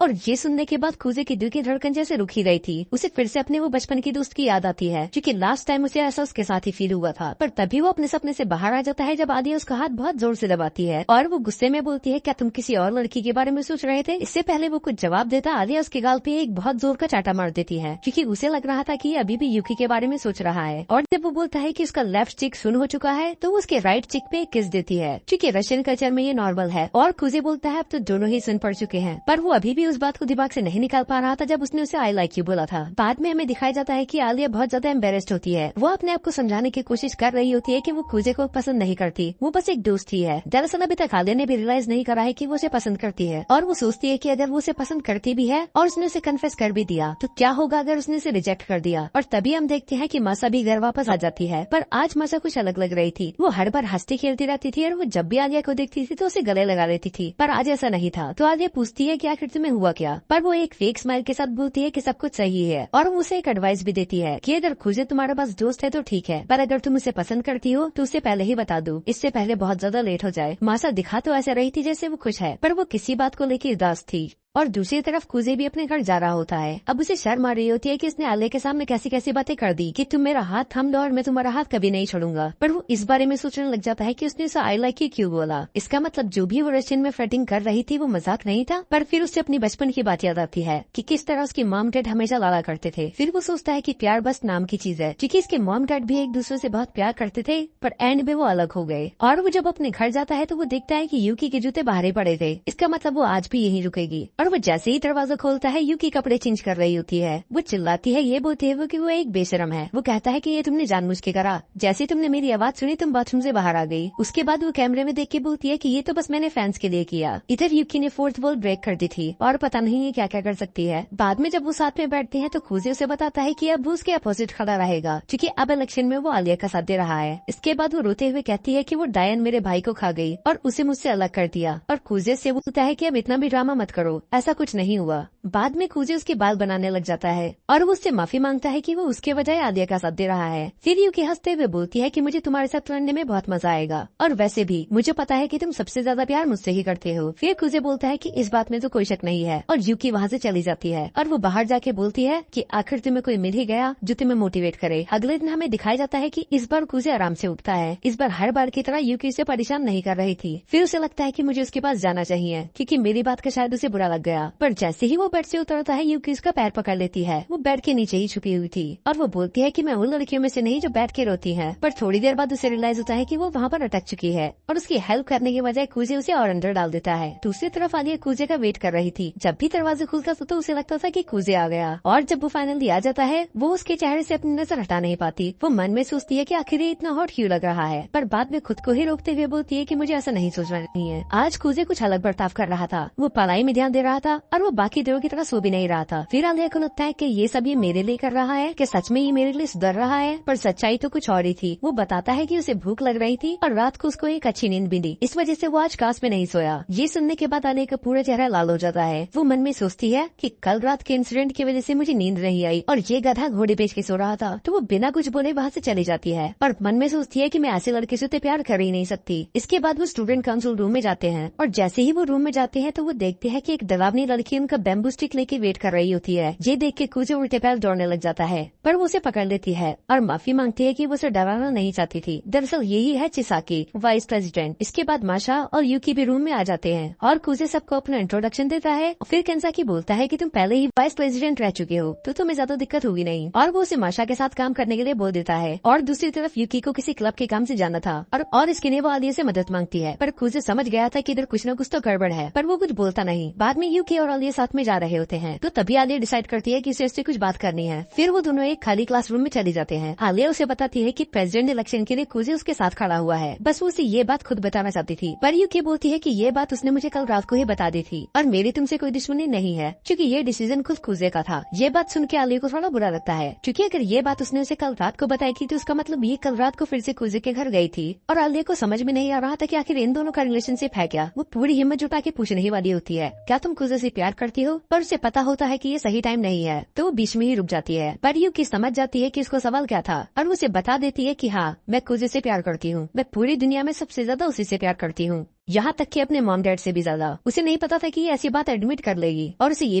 और ये सुनने के बाद कुजे की दिल की धड़कन जैसे रुक ही रही थी। उसे फिर से अपने वो बचपन की दोस्त की याद आती है क्योंकि लास्ट टाइम उसे ऐसा उसके साथ ही फील हुआ था। पर तभी वो अपने सपने से बाहर आ जाता है जब आलिया उसका हाथ बहुत जोर से दबाती है और वो गुस्से में बोलती है क्या तुम किसी और लड़की के बारे में सोच रहे थे। इससे पहले वो कुछ जवाब देता आलिया उसके गाल पे एक बहुत जोर का चाटा मार देती है क्योंकि उसे लग रहा था कि ये अभी भी यूकी के बारे में सोच रहा है। और जब वो बोलता है कि उसका लेफ्ट चिक सुन हो चुका है तो वो उसके राइट चिक पे किस देती है क्योंकि रशियन कल्चर में ये नॉर्मल है। और कुजे बोलता है अब तो दोनों ही सुन पड़ चुके हैं, पर वो अभी भी उस बात को दिमाग से नहीं निकाल पा रहा था जब उसने उसे आई लाइक यू बोला था। बाद में हमें दिखाया जाता है कि आलिया बहुत ज्यादा एम्बेरेस्ड होती है। वो अपने आप को समझाने की कोशिश कर रही होती है कि वो कुजे को पसंद नहीं करती, वो बस एक दोस्त ही है। दरअसल अभी तक आलिया ने भी रियलाइज नहीं करा है कि वो उसे पसंद करती है और वो सोचती है कि अगर वो उसे पसंद करती भी है और उसने उसे कन्फेस कर भी दिया तो क्या होगा अगर उसने उसे रिजेक्ट कर दिया। और तभी हम देखते हैं कि मासा भी घर वापस आ जाती है, पर आज मासा कुछ अलग लग रही थी। वो हर बार हंसती खेलती रहती थी और वो जब भी आलिया को देखती थी तो उसे गले लगा लेती थी, पर आज ऐसा नहीं था। तो आलिया पूछती है कि आखिर तुम्हें हुआ क्या, पर वो एक फेक स्माइल के साथ बोलती है कि सब कुछ सही है और वो उसे एक एडवाइस भी देती है कि अगर खुजे तुम्हारे पास दोस्त है तो ठीक है, पर अगर तुम उसे पसंद करती हो तो उसे पहले ही बता दो, इससे पहले बहुत ज्यादा लेट हो जाए। मासा दिखा तो ऐसे रही थी जैसे वो खुश है, पर वो किसी बात को लेकर उदास थी। और दूसरी तरफ कुजे भी अपने घर जा रहा होता है। अब उसे शर्म आ रही होती है कि उसने आलिया के सामने कैसी कैसी बातें कर दी कि तुम मेरा हाथ थाम लो और मैं तुम्हारा हाथ कभी नहीं छोड़ूंगा, पर वो इस बारे में सोचने लग जाता है कि उसने उसे आई लाइक यू क्यों बोला। इसका मतलब जो भी वो रशियन में फ्लर्टिंग कर रही थी वो मजाक नहीं था। पर फिर उससे अपनी बचपन की बात याद आती है कि किस तरह उसकी मॉम डैड हमेशा लाड़ा करते थे। फिर वो सोचता है कि प्यार बस नाम की चीज है, क्योंकि इसके मॉम डैड भी एक दूसरे से बहुत प्यार करते थे, पर एंड में वो अलग हो गए। और वो जब अपने घर जाता है तो वो देखता है कि यूकी के जूते बाहर ही पड़े थे। इसका मतलब वो आज भी यहीं रुकेगी। और वो जैसे ही दरवाजा खोलता है यूकी कपड़े चेंज कर रही होती है। वो चिल्लाती है ये बोलते हुए कि वो एक बेशरम है। वो कहता है कि ये तुमने जानबूझ के करा, जैसे तुमने मेरी आवाज सुनी तुम बाथरूम से बाहर आ गई। उसके बाद वो कैमरे में देख के बोलती है कि ये तो बस मैंने फैंस के लिए किया। इधर यूकी ने फोर्थ वॉल ब्रेक कर दी थी और पता नहीं ये क्या क्या कर सकती है। बाद में जब वो साथ में बैठते हैं तो खुजे उसे बताता है कि अब वो उसके अपोजिट खड़ा रहेगा, क्योंकि अब इलेक्शन में वो आलिया का साथ दे रहा है। इसके बाद वो रोते हुए कहती है कि वो डायन मेरे भाई को खा गई और उसे मुझसे अलग कर दिया। और खुजे से वो बोलता है कि अब इतना भी ड्रामा मत करो, ऐसा कुछ नहीं हुआ। बाद में खुजे उसके बाल बनाने लग जाता है और वो उससे माफी मांगता है कि वो उसके बजाय आलिया का साथ दे रहा है। फिर यूकी हंसते हुए बोलती है कि मुझे तुम्हारे साथ लड़ने में बहुत मजा आएगा और वैसे भी मुझे पता है कि तुम सबसे ज्यादा प्यार मुझसे ही करते हो। फिर खुजे बोलता है कि इस बात में तो कोई शक नहीं है और यूकी वहाँ से चली जाती है। और वो बाहर जाके बोलती है कि आखिर तुम्हें कोई मिल ही गया जो तुम्हें मोटिवेट करे। अगले दिन हमें दिखाया जाता है कि इस बार खुजे आराम से उठता है। इस बार हर बार की तरह यूकी उसे परेशान नहीं कर रही थी। फिर उसे लगता है कि मुझे उसके पास जाना चाहिए क्योंकि मेरी बात का शायद उसे बुरा लग गया। पर जैसे ही वो बेड से उतरता है यूकी उसका पैर पकड़ लेती है। वो बेड के नीचे ही छुपी हुई थी और वो बोलती है कि मैं उन लड़कियों में से नहीं जो बैठ के रोती है। पर थोड़ी देर बाद उसे रियलाइज होता है कि वो वहाँ पर अटक चुकी है और उसकी हेल्प करने के बजाय कुजे उसे और अंदर डाल देता है। दूसरी तरफ आलिया कुजे का वेट कर रही थी। जब भी दरवाजा खुलता था तो उसे लगता था कि कुजे आ गया और जब वो फाइनली आ जाता है वो उसके चेहरे से अपनी नजर हटा नहीं पाती। वो मन में सोचती है कि आखिर ये इतना हॉट क्यों लग रहा है, पर बाद में खुद को ही रोकते हुए बोलती है कि मुझे ऐसा नहीं सोचना नहीं है। आज कुजे कुछ अलग बर्ताव कर रहा था। वो पढ़ाई में ध्यान दे रहा था और वो बाकी देरों की तरह सो भी नहीं रहा था। फिर आलिया को लगता है कि ये सब ये मेरे लिए कर रहा है, कि सच में ये मेरे लिए सुधर रहा है, पर सच्चाई तो कुछ और ही थी। वो बताता है कि उसे भूख लग रही थी और रात को उसको एक अच्छी नींद भी दी, इस वजह से वो आज क्लास में नहीं सोया। ये सुनने के बाद आलिया का पूरा चेहरा लाल हो जाता है। वो मन में सोचती है कि कल रात के इंसिडेंट की वजह से मुझे नींद नहीं आई और ये गधा घोड़े बेच के सो रहा था। तो वो बिना कुछ बोले वहाँ से चली जाती है और मन में सोचती है कि मैं ऐसे लड़के से तो प्यार कर ही नहीं सकती। इसके बाद वो स्टूडेंट काउंसिल रूम में जाते हैं और जैसे ही वो रूम में जाते हैं तो वो देखते हैं कि एक डरावनी लड़की उनका बैम्बू स्टिक लेके वेट कर रही होती है। ये देख के कुजे उल्टे पैर दौड़ने लग जाता है, पर वो उसे पकड़ लेती है और माफी मांगती है कि वो उसे डराना नहीं चाहती थी। दरअसल यही है चिसाकी, वाइस प्रेसिडेंट। इसके बाद माशा और यूकी भी रूम में आ जाते हैं और कुजे सबको अपना इंट्रोडक्शन देता है। फिर केंसाकी बोलता है कि तुम पहले ही वाइस प्रेसिडेंट रह चुके हो तो तुम्हें ज्यादा दिक्कत होगी नहीं, और वो उसे माशा के साथ काम करने के लिए बोल देता है। और दूसरी तरफ यूकी को किसी क्लब के काम से जाना था और इसके लिए वो आलिया से मदद मांगती है, पर कुजे समझ गया था कि इधर कुछ न कुछ तो गड़बड़ है, पर वो कुछ बोलता नहीं। बाद में यूकी और आलिया साथ में जा रहे होते हैं तो तभी आलिया डिसाइड करती है कि उसे उससे कुछ बात करनी है। फिर वो दोनों एक खाली क्लासरूम में चले जाते हैं। आलिया उसे बताती है कि प्रेसिडेंट इलेक्शन के लिए कुजे उसके साथ खड़ा हुआ है, बस वो उसे ये बात खुद बताना चाहती थी। पर यूकी बोलती है कि ये बात उसने मुझे कल रात को ही बता दी थी और मेरी तुमसे कोई दुश्मनी नहीं है, क्योंकि ये डिसीजन खुद कुजे का था। ये बात सुन के आलिया को थोड़ा बुरा लगता है, क्योंकि अगर ये बात उसने उसे कल रात को बताई थी तो उसका मतलब ये कल रात को फिर से कुजे के घर गई थी। और आलिया को समझ में नहीं आ रहा था कि आखिर इन दोनों का रिलेशनशिप है क्या। वो पूरी हिम्मत जुटा के पूछने ही वाली होती है, क्या तुम कुजे से प्यार करती हो, पर उसे पता होता है कि ये सही टाइम नहीं है तो वो बीच में ही रुक जाती है। पर यूकी समझ जाती है कि इसको सवाल क्या था और उसे बता देती है कि हाँ, मैं कुजे से प्यार करती हूँ। मैं पूरी दुनिया में सबसे ज्यादा उसी से प्यार करती हूँ, यहाँ तक कि अपने मॉम डैड से भी ज्यादा। उसे नहीं पता था कि ये ऐसी बात एडमिट कर लेगी और उसे ये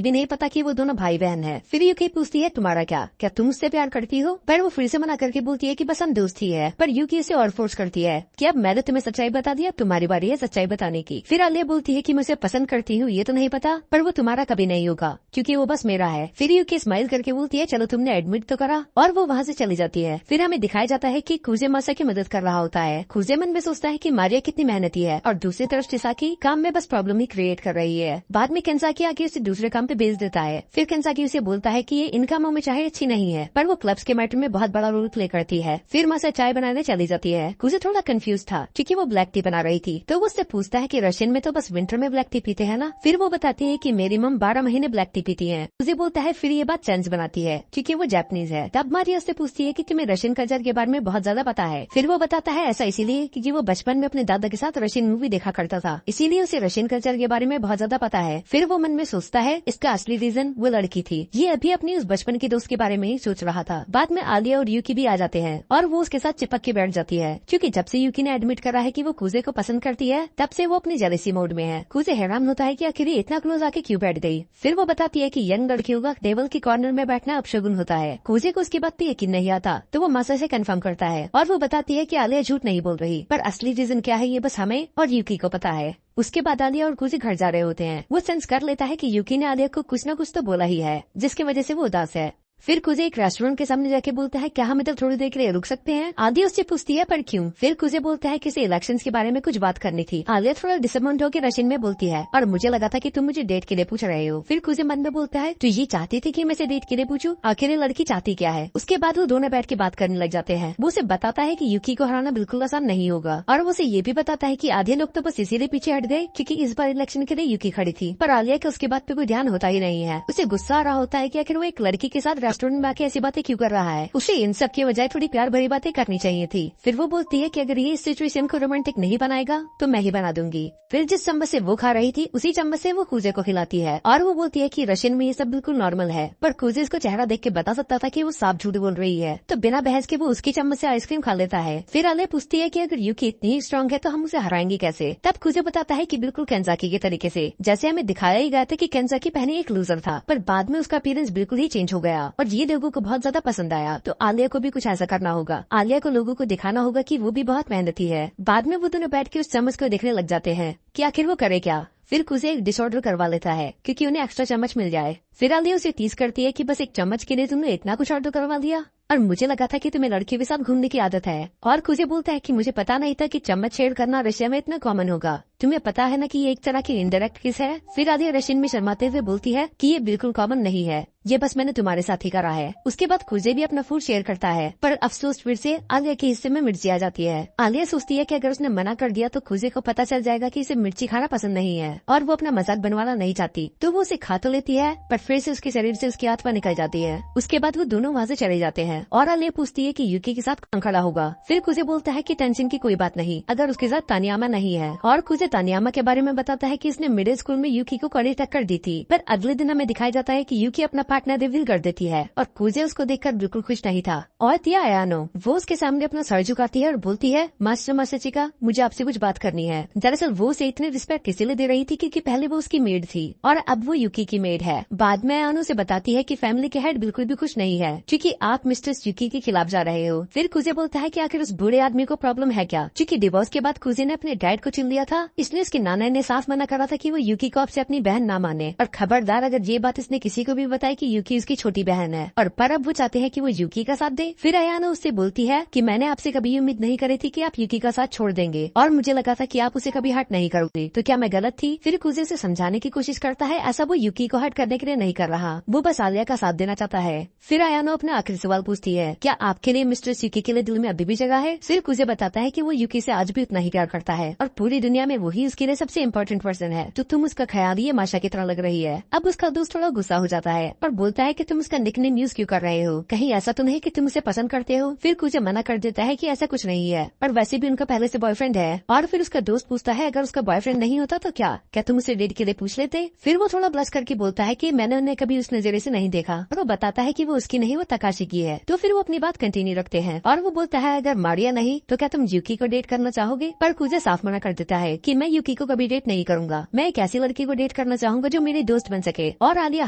भी नहीं पता कि वो दोनों भाई बहन हैं। फिर यूकी पूछती है तुम्हारा क्या तुम उससे प्यार करती हो, पर वो फिर से मना करके बोलती है कि बस हम दोस्त ही है। पर यूकी उसे और फोर्स करती है कि अब मैंने तुम्हें सच्चाई बता दिया, तुम्हारी बारी है सच्चाई बताने की। फिर आलिया बोलती है कि मैं उसे पसंद करती हूँ ये तो नहीं पता, पर वो तुम्हारा कभी नहीं होगा क्योंकि वो बस मेरा है। फिर यूकी स्माइल करके बोलती है चलो तुमने एडमिट तो करा, और वो वहाँ से चली जाती है। फिर हमें दिखाया जाता है कि कुजे मासा की मदद कर रहा होता है। कुजे मन में सोचता है कि मारिया कितनी मेहनती है और दूसरी तरफ चिसाकी काम में बस प्रॉब्लम ही क्रिएट कर रही है। बाद में केंसाकी आके उसे दूसरे काम पे भेज देता है। फिर केंसाकी उसे बोलता है कि ये इन कामों में चाहे अच्छी नहीं है पर वो क्लब्स के मैटर में बहुत बड़ा रोल प्ले करती है। फिर मासा चाय बनाने चली जाती है। कुजे थोड़ा कंफ्यूज था क्योंकि वो ब्लैक टी बना रही थी, तो वो उससे पूछता है कि रशियन में तो बस विंटर में ब्लैक टी पीते हैं ना। फिर वो बताती है कि मेरी मम 12 महीने ब्लैक टी पीती है। कुजे बोलता है फिर ये बात सेंस बनाती है क्योंकि वो जापानीज है। तब मारिया उससे पूछती है कि तुम्हें रशियन कल्चर के बारे में बहुत ज्यादा पता है। फिर वो बताता है ऐसा इसीलिए क्योंकि वो बचपन में अपने दादा के साथ रशियन मूवी देखा देखा करता था, इसीलिए उसे रशियन कल्चर के बारे में बहुत ज्यादा पता है। फिर वो मन में सोचता है इसका असली रीजन वो लड़की थी। ये अभी अपनी उस बचपन के दोस्त के बारे में ही सोच रहा था। बाद में आलिया और यूकी भी आ जाते हैं और वो उसके साथ चिपक के बैठ जाती है, क्योंकि जब से यूकी ने एडमिट करा है कि वो कुजे को पसंद करती है, तब से वो अपनी जेलसी मोड में है। कुजे हैरान होता है कि आखिर इतना क्लोज आके क्यों बैठ गई। फिर वो बताती है कि यंग लड़कियों का टेबल के कॉर्नर में बैठना अपशगुन होता है। कुजे को उसकी बात पे यकीन नहीं आता, तो वो मासा से कंफर्म करता है और वो बताती है कि आलिया झूठ नहीं बोल रही, पर असली रीजन क्या है ये बस हमें और यूकी को पता है। उसके बाद आलिया और कुजे घर जा रहे होते हैं। वो सेंस कर लेता है कि यूकी ने आलिया को कुछ न कुछ तो बोला ही है, जिसकी वजह से वो उदास है। फिर कुजे एक रेस्टोरेंट के सामने जाके बोलता है क्या हम इधर थोड़ी देर के लिए रुक सकते हैं। आलिया उससे पूछती है पर क्यों। फिर कुजे बोलता है किसी इलेक्शंस के बारे में कुछ बात करनी थी। आलिया थोड़ा डिसअपॉइंट होकर रशियन में बोलती है और मुझे लगा था कि तुम मुझे डेट के लिए पूछ रहे हो। फिर कुजे मन में बोलता है तो ये चाहती थी कि मैं से डेट के लिए पूछूं, आखिर लड़की चाहती क्या है। उसके बाद वो दोनों बैठ के बात करने लग जाते हैं। वो उसे बताता है कि यूकी को हराना बिल्कुल आसान नहीं होगा और वो उसे ये भी बताता है कि आधे लोग तो बस इसीलिए पीछे हट गए क्योंकि इस बार इलेक्शन के लिए यूकी खड़ी थी। पर आलिया का उसके बाद पे कोई ध्यान होता ही नहीं है। उसे गुस्सा आ रहा होता है कि आखिर वो एक लड़की के साथ रेस्टोरेंट में आके ऐसी बातें क्यों कर रहा है। उसे इन सब के बजाय थोड़ी प्यार भरी बातें करनी चाहिए थी। फिर वो बोलती है कि अगर ये इस सिचुएशन को रोमांटिक नहीं बनाएगा तो मैं ही बना दूंगी। फिर जिस चम्मच से वो खा रही थी उसी चम्मच से वो कुजे को खिलाती है और वो बोलती है कि रशियन में ये सब बिल्कुल नॉर्मल है। पर कुजे इसको चेहरा देख के बता सकता था कि वो साफ झूठ बोल रही है, तो बिना बहस के वो उसकी चम्मच से आइसक्रीम खा लेता है। फिर आलिया पूछती है कि अगर यूकी इतनी स्ट्रांग है तो हम उसे हराएंगे कैसे। तब कुजे बताता है कि बिल्कुल केंजाकी के तरीके से, जैसे हमें दिखाया ही गया था कि केंजाकी पहले एक लूजर था पर बाद में उसका अपीयरेंस बिल्कुल ही चेंज हो गया और ये लोगों को बहुत ज्यादा पसंद आया। तो आलिया को भी कुछ ऐसा करना होगा। आलिया को लोगों को दिखाना होगा कि वो भी बहुत मेहनती है। बाद में वो दोनों बैठ के उस चम्मच को देखने लग जाते हैं कि आखिर वो करे क्या। फिर कुजे एक डिसऑर्डर करवा लेता है क्योंकि उन्हें एक्स्ट्रा चम्मच मिल जाए। फिर आलिया उसे टीज करती है कि बस एक चम्मच के लिए तुमने इतना कुछ ऑर्डर करवा दिया और मुझे लगा था कि तुम्हें लड़कियों के साथ घूमने की आदत है। और कुजे बोलता है कि मुझे पता नहीं था कि चम्मच शेयर करना रशिया में इतना कॉमन होगा। तुम्हें पता है ना कि ये एक तरह की इनडायरेक्ट किस है। फिर आलिया रशियन में शर्माते हुए बोलती है कि ये बिल्कुल कॉमन नहीं है, ये बस मैंने तुम्हारे साथ ही करा है। उसके बाद कुजे भी अपना फूड शेयर करता है पर अफसोस फिर से आलिया के हिस्से में मिर्ची आ जाती है। आलिया सोचती है कि अगर उसने मना कर दिया तो कुजे को पता चल जाएगा कि इसे मिर्ची खाना पसंद नहीं है और वो अपना मजाक बनवाना नहीं चाहती, तो वो उसे खा तो लेती है पर फिर से उसके शरीर से उसकी आत्मा निकल जाती है। उसके बाद वो दोनों वहाँ से चले जाते हैं और आलिया पूछती है कि यूकी के साथ कौन खड़ा होगा। फिर कुजे बोलता है कि टेंशन की कोई बात नहीं अगर उसके साथ तानियामा नहीं है और कुजे तानियामा के बारे में बताता है कि इसने मिडिल स्कूल में यूकी को कड़ी टक्कर दी थी। पर अगले दिन हमें दिखाया जाता है कि यूकी अपना पार्टनर रिवील कर देती है और कुजे उसको देखकर बिल्कुल खुश नहीं था। और तिया आयानो वो उसके सामने अपना सर झुकाती है और बोलती है मास्टर मासाचिका मुझे आपसे कुछ बात करनी है। दरअसल वो उसे इतनी रिस्पेक्ट इसीलिए दे रही थी क्योंकि पहले वो उसकी मेड थी और अब वो यूकी की मेड है। बाद में आयानो से बताती है कि फैमिली के हेड बिल्कुल भी खुश नहीं है क्योंकि आप मिस्टर यूकी के खिलाफ जा रहे हो। फिर कुजे बोलता है कि आखिर उस बूढ़े आदमी को प्रॉब्लम है क्या, क्योंकि डिवोर्स के बाद कुजे ने अपने डैड को चुन लिया था, इसलिए उसके नाना ने साफ मना करा था कि वो यूकी को आपसे अपनी बहन ना माने और खबरदार अगर ये बात इसने किसी को भी बताई कि यूकी उसकी छोटी बहन है। और पर अब वो चाहते हैं कि वो यूकी का साथ दे। फिर आयानो उससे बोलती है कि मैंने आपसे कभी उम्मीद नहीं करी थी कि आप यूकी का साथ छोड़ देंगे और मुझे लगा था कि आप उसे कभी हर्ट नहीं करोगे, तो क्या मैं गलत थी। फिर कुजे उसे समझाने की कोशिश करता है ऐसा वो यूकी को हर्ट करने के लिए नहीं कर रहा, वो बस आलिया का साथ देना चाहता है। फिर आयानो अपना आखिरी सवाल पूछती है क्या आपके लिए मिस्टर यूकी के लिए दिल में अभी भी जगह है। फिर कुजे बताता है कि वो यूकी से आज भी उतना ही प्यार करता है और पूरी दुनिया में वही उसके लिए सबसे इम्पोर्टेंट पर्सन है। तो तुम उसका ख्याल ये माशा की तरह लग रही है। अब उसका दोस्त थोड़ा गुस्सा हो जाता है और बोलता है कि तुम उसका निकनेम यूज क्यों कर रहे हो, कहीं ऐसा तो नहीं कि तुम उसे पसंद करते हो। फिर कुजे मना कर देता है कि ऐसा कुछ नहीं है और वैसे भी उनका पहले से बॉयफ्रेंड है। और फिर उसका दोस्त पूछता है अगर उसका बॉयफ्रेंड नहीं होता तो क्या तुम उसे डेट के लिए पूछ लेते। फिर वो थोड़ा ब्लश करके बोलता है कि मैंने उन्हें कभी उस नजरिए से नहीं देखा और वो बताता है कि वो उसकी नहीं वो तकाशी की है। तो फिर वो अपनी बात कंटिन्यू रखते हैं और वो बोलता है अगर मारिया नहीं तो क्या तुम यूकी को डेट करना चाहोगे। पर कुजे साफ मना कर देता है कि मैं यूकी को कभी डेट नहीं करूंगा, मैं एक ऐसी लड़की को डेट करना चाहूंगा जो मेरी दोस्त बन सके। और आलिया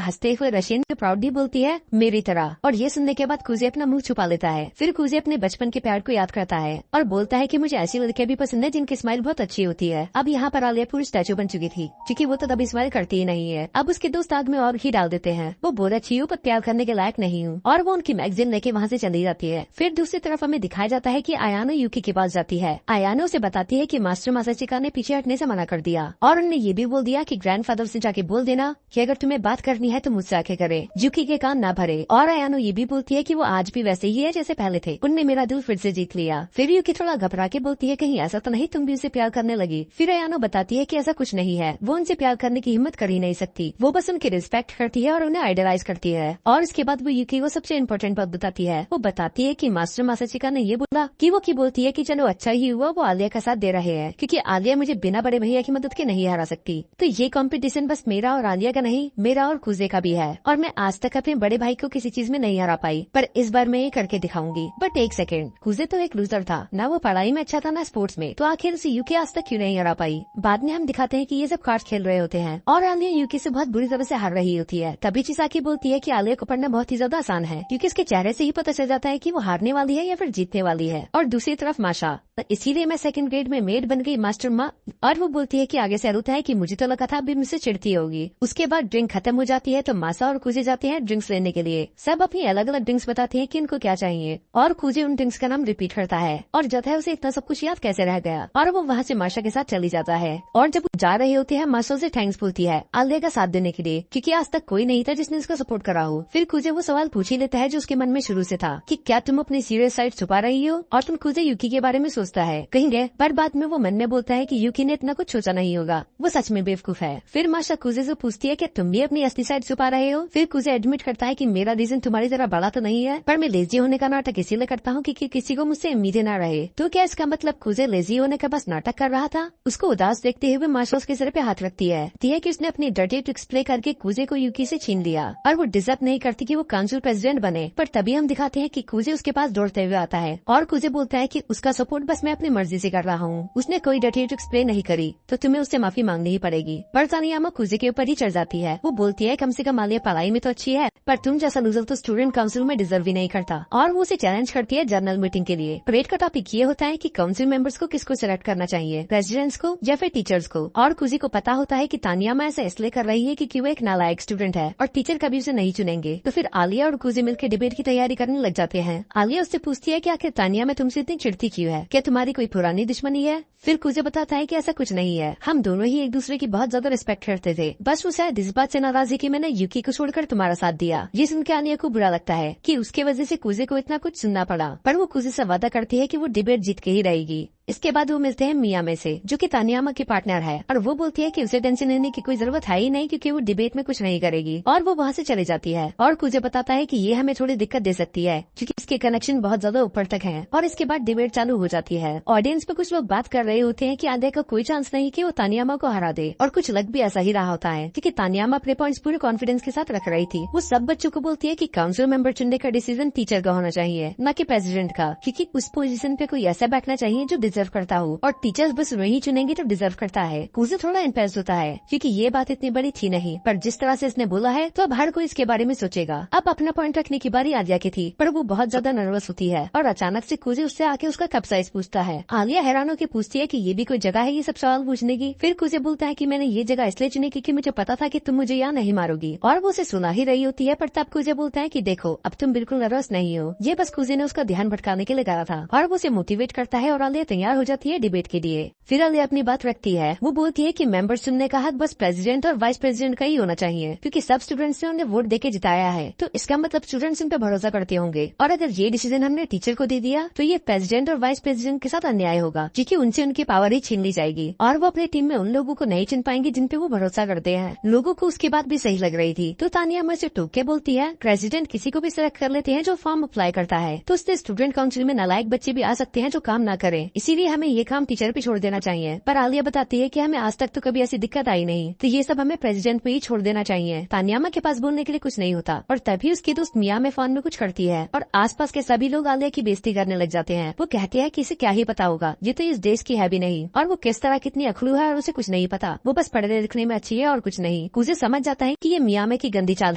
हंसते हुए रशियन में प्राउडली बोलती है मेरी तरह। और ये सुनने के बाद कुजे अपना मुंह छुपा लेता है। फिर कुजे अपने बचपन के प्यार को याद करता है और बोलता है कि मुझे ऐसी लड़कियां भी पसंद है जिनकी स्माइल बहुत अच्छी होती है। अब यहाँ पर आलिया पूरी स्टैचू बन चुकी थी क्योंकि वो तो तभी स्माइल करती ही नहीं है। अब उसके दोस्त आग में और ही डाल देते हैं। वो बोल अच्छी हूँ पर प्यार करने के लायक नहीं हूँ और वो उनकी मैगजीन लेके वहाँ से चली जाती है। फिर दूसरी तरफ हमें दिखाया जाता है कि आयानो यूकी के पास जाती है। आयानो से बताती है कि मास्टर मासाचिका ने पीछे हटने से मना कर दिया और उन्होंने ये भी बोल दिया कि ग्रैंडफादर से जाके बोल देना कि अगर तुम्हें बात करनी है तो मुझसे आके करे, यूकी के कान ना भरे। और आयानो ये भी बोलती है कि वो आज भी वैसे ही है जैसे पहले थे, उनने मेरा दिल फिर से जीत लिया। फिर यूकी थोड़ा घबरा के बोलती है कहीं ऐसा तो नहीं तुम भी उसे प्यार करने लगी। फिर आयानो बताती है कि ऐसा कुछ नहीं है, वो उनसे प्यार करने की हिम्मत कर ही नहीं सकती, वो बस उनकी रिस्पेक्ट करती है और उन्हें आइडलाइज करती है। और इसके बाद वो यूकी को सबसे इम्पोर्टेंट बात बताती है। वो बताती है कि मास्टर मासाचिका ने ये बोला कि वो की बोलती है कि चलो अच्छा ही हुआ वो आलिया का साथ दे रहे हैं, क्योंकि आलिया मुझे बिना बड़े भैया की मदद के नहीं हरा सकती। तो ये कंपटीशन बस मेरा और आलिया का नहीं, मेरा और कुजे का भी है। और मैं आज तक अपने बड़े भाई को किसी चीज में नहीं हरा पाई, पर इस बार मैं ये करके दिखाऊंगी। बट एक सेकेंड, कुजे तो एक लूजर था ना, वो पढ़ाई में अच्छा था ना स्पोर्ट्स में, तो आखिर से यूकी आज तक क्यों नहीं हरा पाई। बाद में हम दिखाते हैं कि ये सब कार्ड्स खेल रहे होते हैं और आलिया यूकी से बहुत बुरी तरह से हार रही होती है। तभी चिसाकी बोलती है कि आलिया को पढ़ना बहुत ही ज्यादा आसान है, क्योंकि इसके चेहरे से ही पता चल जाता है कि वो हारने वाली है या फिर जीतने वाली है। और दूसरी तरफ माशा, तो इसीलिए मैं सेकंड ग्रेड में मेड बन गई मास्टर माँ। और वो बोलती है कि आगे से होता है कि मुझे तो लगा था अभी मुझसे चिढ़ती होगी। उसके बाद ड्रिंक खत्म हो जाती है तो मासा और कुजे जाते हैं ड्रिंक्स लेने के लिए। सब अपनी अलग अलग ड्रिंक्स बताते हैं कि उनको क्या चाहिए और कुजे उन ड्रिंक्स का नाम रिपीट करता है और जता है उसे इतना सब कुछ याद कैसे रह गया। और वो वहाँ से माशा के साथ चली जाता है। और जब वो जा रहे होते हैं माशा से थैंक्स बोलती है आलिया का साथ देने के लिए, क्योंकि आज तक कोई नहीं था जिसने उसका सपोर्ट करा हो। फिर कुजे वो सवाल पूछ ही लेता है जो उसके मन में शुरू से था कि क्या तुम अपनी सीरियस साइड छुपा रही हो। और तुम कुजे यूकी के बारे में सोचता है कहीं गए, पर बाद में वो मन में बोलता है कि यूकी ने इतना कुछ सोचा नहीं होगा, वो सच में बेवकूफ है। फिर माशा कुजे से पूछती है कि तुम भी अपनी असली साइड छुपा रहे हो। फिर कुजे एडमिट करता है कि मेरा रीजन तुम्हारी तरह बड़ा तो नहीं है, पर मैं लेजी होने का नाटक इसीलिए करता हूँ कि किसी को मुझसे उम्मीदें न रहे। तो क्या इसका मतलब कुजे लेजी होने का बस नाटक कर रहा था। उसको उदास देखते हुए माशा उसके सिर पे हाथ रखती है कि उसने अपनी डर्टी ट्रिक्स प्ले करके कुजे को यूकी से छीन लिया और वो डिजर्व नहीं करती कि वो काउंसिल प्रेसिडेंट बने। पर तभी हम दिखाते हैं कि कुजे उसके पास दौड़ते हुए आता है और कुजे बोलता है कि उसका सपोर्ट बस मैं अपनी मर्जी से कर रहा हूँ, उसने कोई डर्टी ट्रिक्स प्ले नहीं करी तो तुम्हें उससे माफी मांगनी ही पड़ेगी। पर तानियामा कुजे के ऊपर ही चढ़ जाती है। वो बोलती है कम से कम आलिया पढ़ाई में तो अच्छी है, पर तुम जैसा लूजर तो स्टूडेंट काउंसिल में डिजर्व ही नहीं करता। और वो उसे चैलेंज करती है जर्नल मीटिंग के लिए। परेड का टॉपिक ये होता है कि काउंसिल मेंबर्स को किसको सेलेक्ट करना चाहिए, प्रेसिडेंट्स को या फिर टीचर्स को। और कुजे को पता होता है कि तानियामा ऐसा इसलिए कर रही है क्योंकि वो एक नालायक स्टूडेंट है और टीचर कभी उसे नहीं चुनेंगे। तो फिर आलिया और कुजे मिलकर डिबेट की तैयारी करने लग जाते हैं। आलिया उससे पूछती है कि आखिर तानियामा तुमसे इतनी चिढ़ती क्यों है, क्या तुम्हारी कोई पुरानी दुश्मनी है। फिर कुजे बताता है कि ऐसा कुछ नहीं है, हम दोनों ही एक दूसरे की बहुत ज्यादा रिस्पेक्ट करते थे, बस वो शायद इस बात से नाराज है कि मैंने यूकी को छोड़कर तुम्हारा साथ दिया। ये सुनकर आलिया को बुरा लगता है कि उसके वजह से कुजे को इतना कुछ सुनना पड़ा, पर वो कुजे से वादा करती है कि वो डिबेट जीत के ही रहेगी। इसके बाद वो मिलते हैं मिया में से, जो कि तानियामा की पार्टनर है, और वो बोलती है कि उसे टेंशन लेने की कोई जरूरत है ही नहीं क्योंकि वो डिबेट में कुछ नहीं करेगी। और वो वहाँ से चले जाती है। और कुजे बताता है कि ये हमें थोड़ी दिक्कत दे सकती है क्योंकि इसके कनेक्शन बहुत ज्यादा ऊपर तक हैं। और इसके बाद डिबेट चालू हो जाती है। ऑडियंस में कुछ लोग बात कर रहे होते हैं कि आलिया का कोई चांस नहीं कि वो तानियामा को हरा दे, और कुछ लग भी ऐसा ही रहा होता है क्योंकि तानियामा अपने पॉइंट्स पूरे कॉन्फिडेंस के साथ रख रही थी। वो सब बच्चों को बोलती है कि काउंसिल मेंबर चुनने का डिसीजन टीचर का होना चाहिए, न कि प्रेसिडेंट का, क्योंकि उस पोजीशन पे कोई ऐसा बैठना चाहिए जो डिजर्व करता हो, और टीचर्स बस वही चुनेंगे तो डिजर्व करता है। कुजे थोड़ा इम्प्रेस होता है क्योंकि ये बात इतनी बड़ी थी नहीं, पर जिस तरह से इसने बोला है तो अब हर कोई इसके बारे में सोचेगा। अब अपना पॉइंट रखने की बारी आलिया की थी, पर वो बहुत ज्यादा नर्वस होती है और अचानक से कुजे उससे आके उसका कप साइज पूछता है। आलिया हैरान होकर पूछती है कि ये भी कोई जगह है ये सब सवाल पूछने की। फिर कुजे बोलता है कि मैंने ये जगह इसलिए चुनी क्योंकि मुझे पता था कि तुम मुझे यहाँ नहीं मारोगी, और वो उसे सुना ही रही होती है। पर तब कुजे बोलता है कि देखो अब तुम बिल्कुल नर्वस नहीं हो, ये बस कुजे ने उसका ध्यान भटकाने के लिए कहा था। और वो उसे मोटिवेट करता है और आलिया तैयार हो जाती है डिबेट के लिए। फिर आलिया अपनी बात रखती है। वो बोलती है कि मेंबर चुनने का हक बस प्रेसिडेंट और वाइस प्रेसिडेंट का ही होना चाहिए क्योंकि सब स्टूडेंट्स ने उन्हें वोट देके जिताया है, तो इसका मतलब स्टूडेंट्स उन पे भरोसा करते होंगे। और अगर ये डिसीजन हमने टीचर को दे दिया तो ये प्रेसिडेंट और वाइस प्रेसिडेंट के साथ अन्याय होगा क्योंकि उनसे उनकी पावर ही छीन ली जाएगी, और वो अपनी टीम में उन लोगों को नहीं चुन पाएंगे जिन पे वो भरोसा करते हैं। लोगों को उसकी बात भी सही लग रही थी, तो तानियामा से टोक के बोलती है प्रेसिडेंट किसी को भी सिलेक्ट कर लेते हैं जो फॉर्म अप्लाई करता है, तो उससे स्टूडेंट काउंसिल में नालायक बच्चे भी आ सकते हैं जो काम न करें, इसीलिए हमें ये काम टीचर पे छोड़ देना चाहिए। पर आलिया बताती है कि हमें आज तक तो कभी ऐसी दिक्कत आई नहीं, तो ये सब हमें प्रेसिडेंट पे ही छोड़ देना चाहिए। तानियामा के पास बोलने के लिए कुछ नहीं होता, और तभी उसकी दोस्त मिया में फोन में कुछ करती है और आसपास के सभी लोग आलिया की बेइज्जती करने लग जाते हैं। वो कहते हैं कि इसे क्या ही पता होगा, ये तो इस देश की है भी नहीं, और वो किस तरह कितनी अखलू है और उसे कुछ नहीं पता, वो बस पढ़ने लिखने में अच्छी है और कुछ नहीं। कुजे समझ जाता है कि ये मिया में की गंदी चाल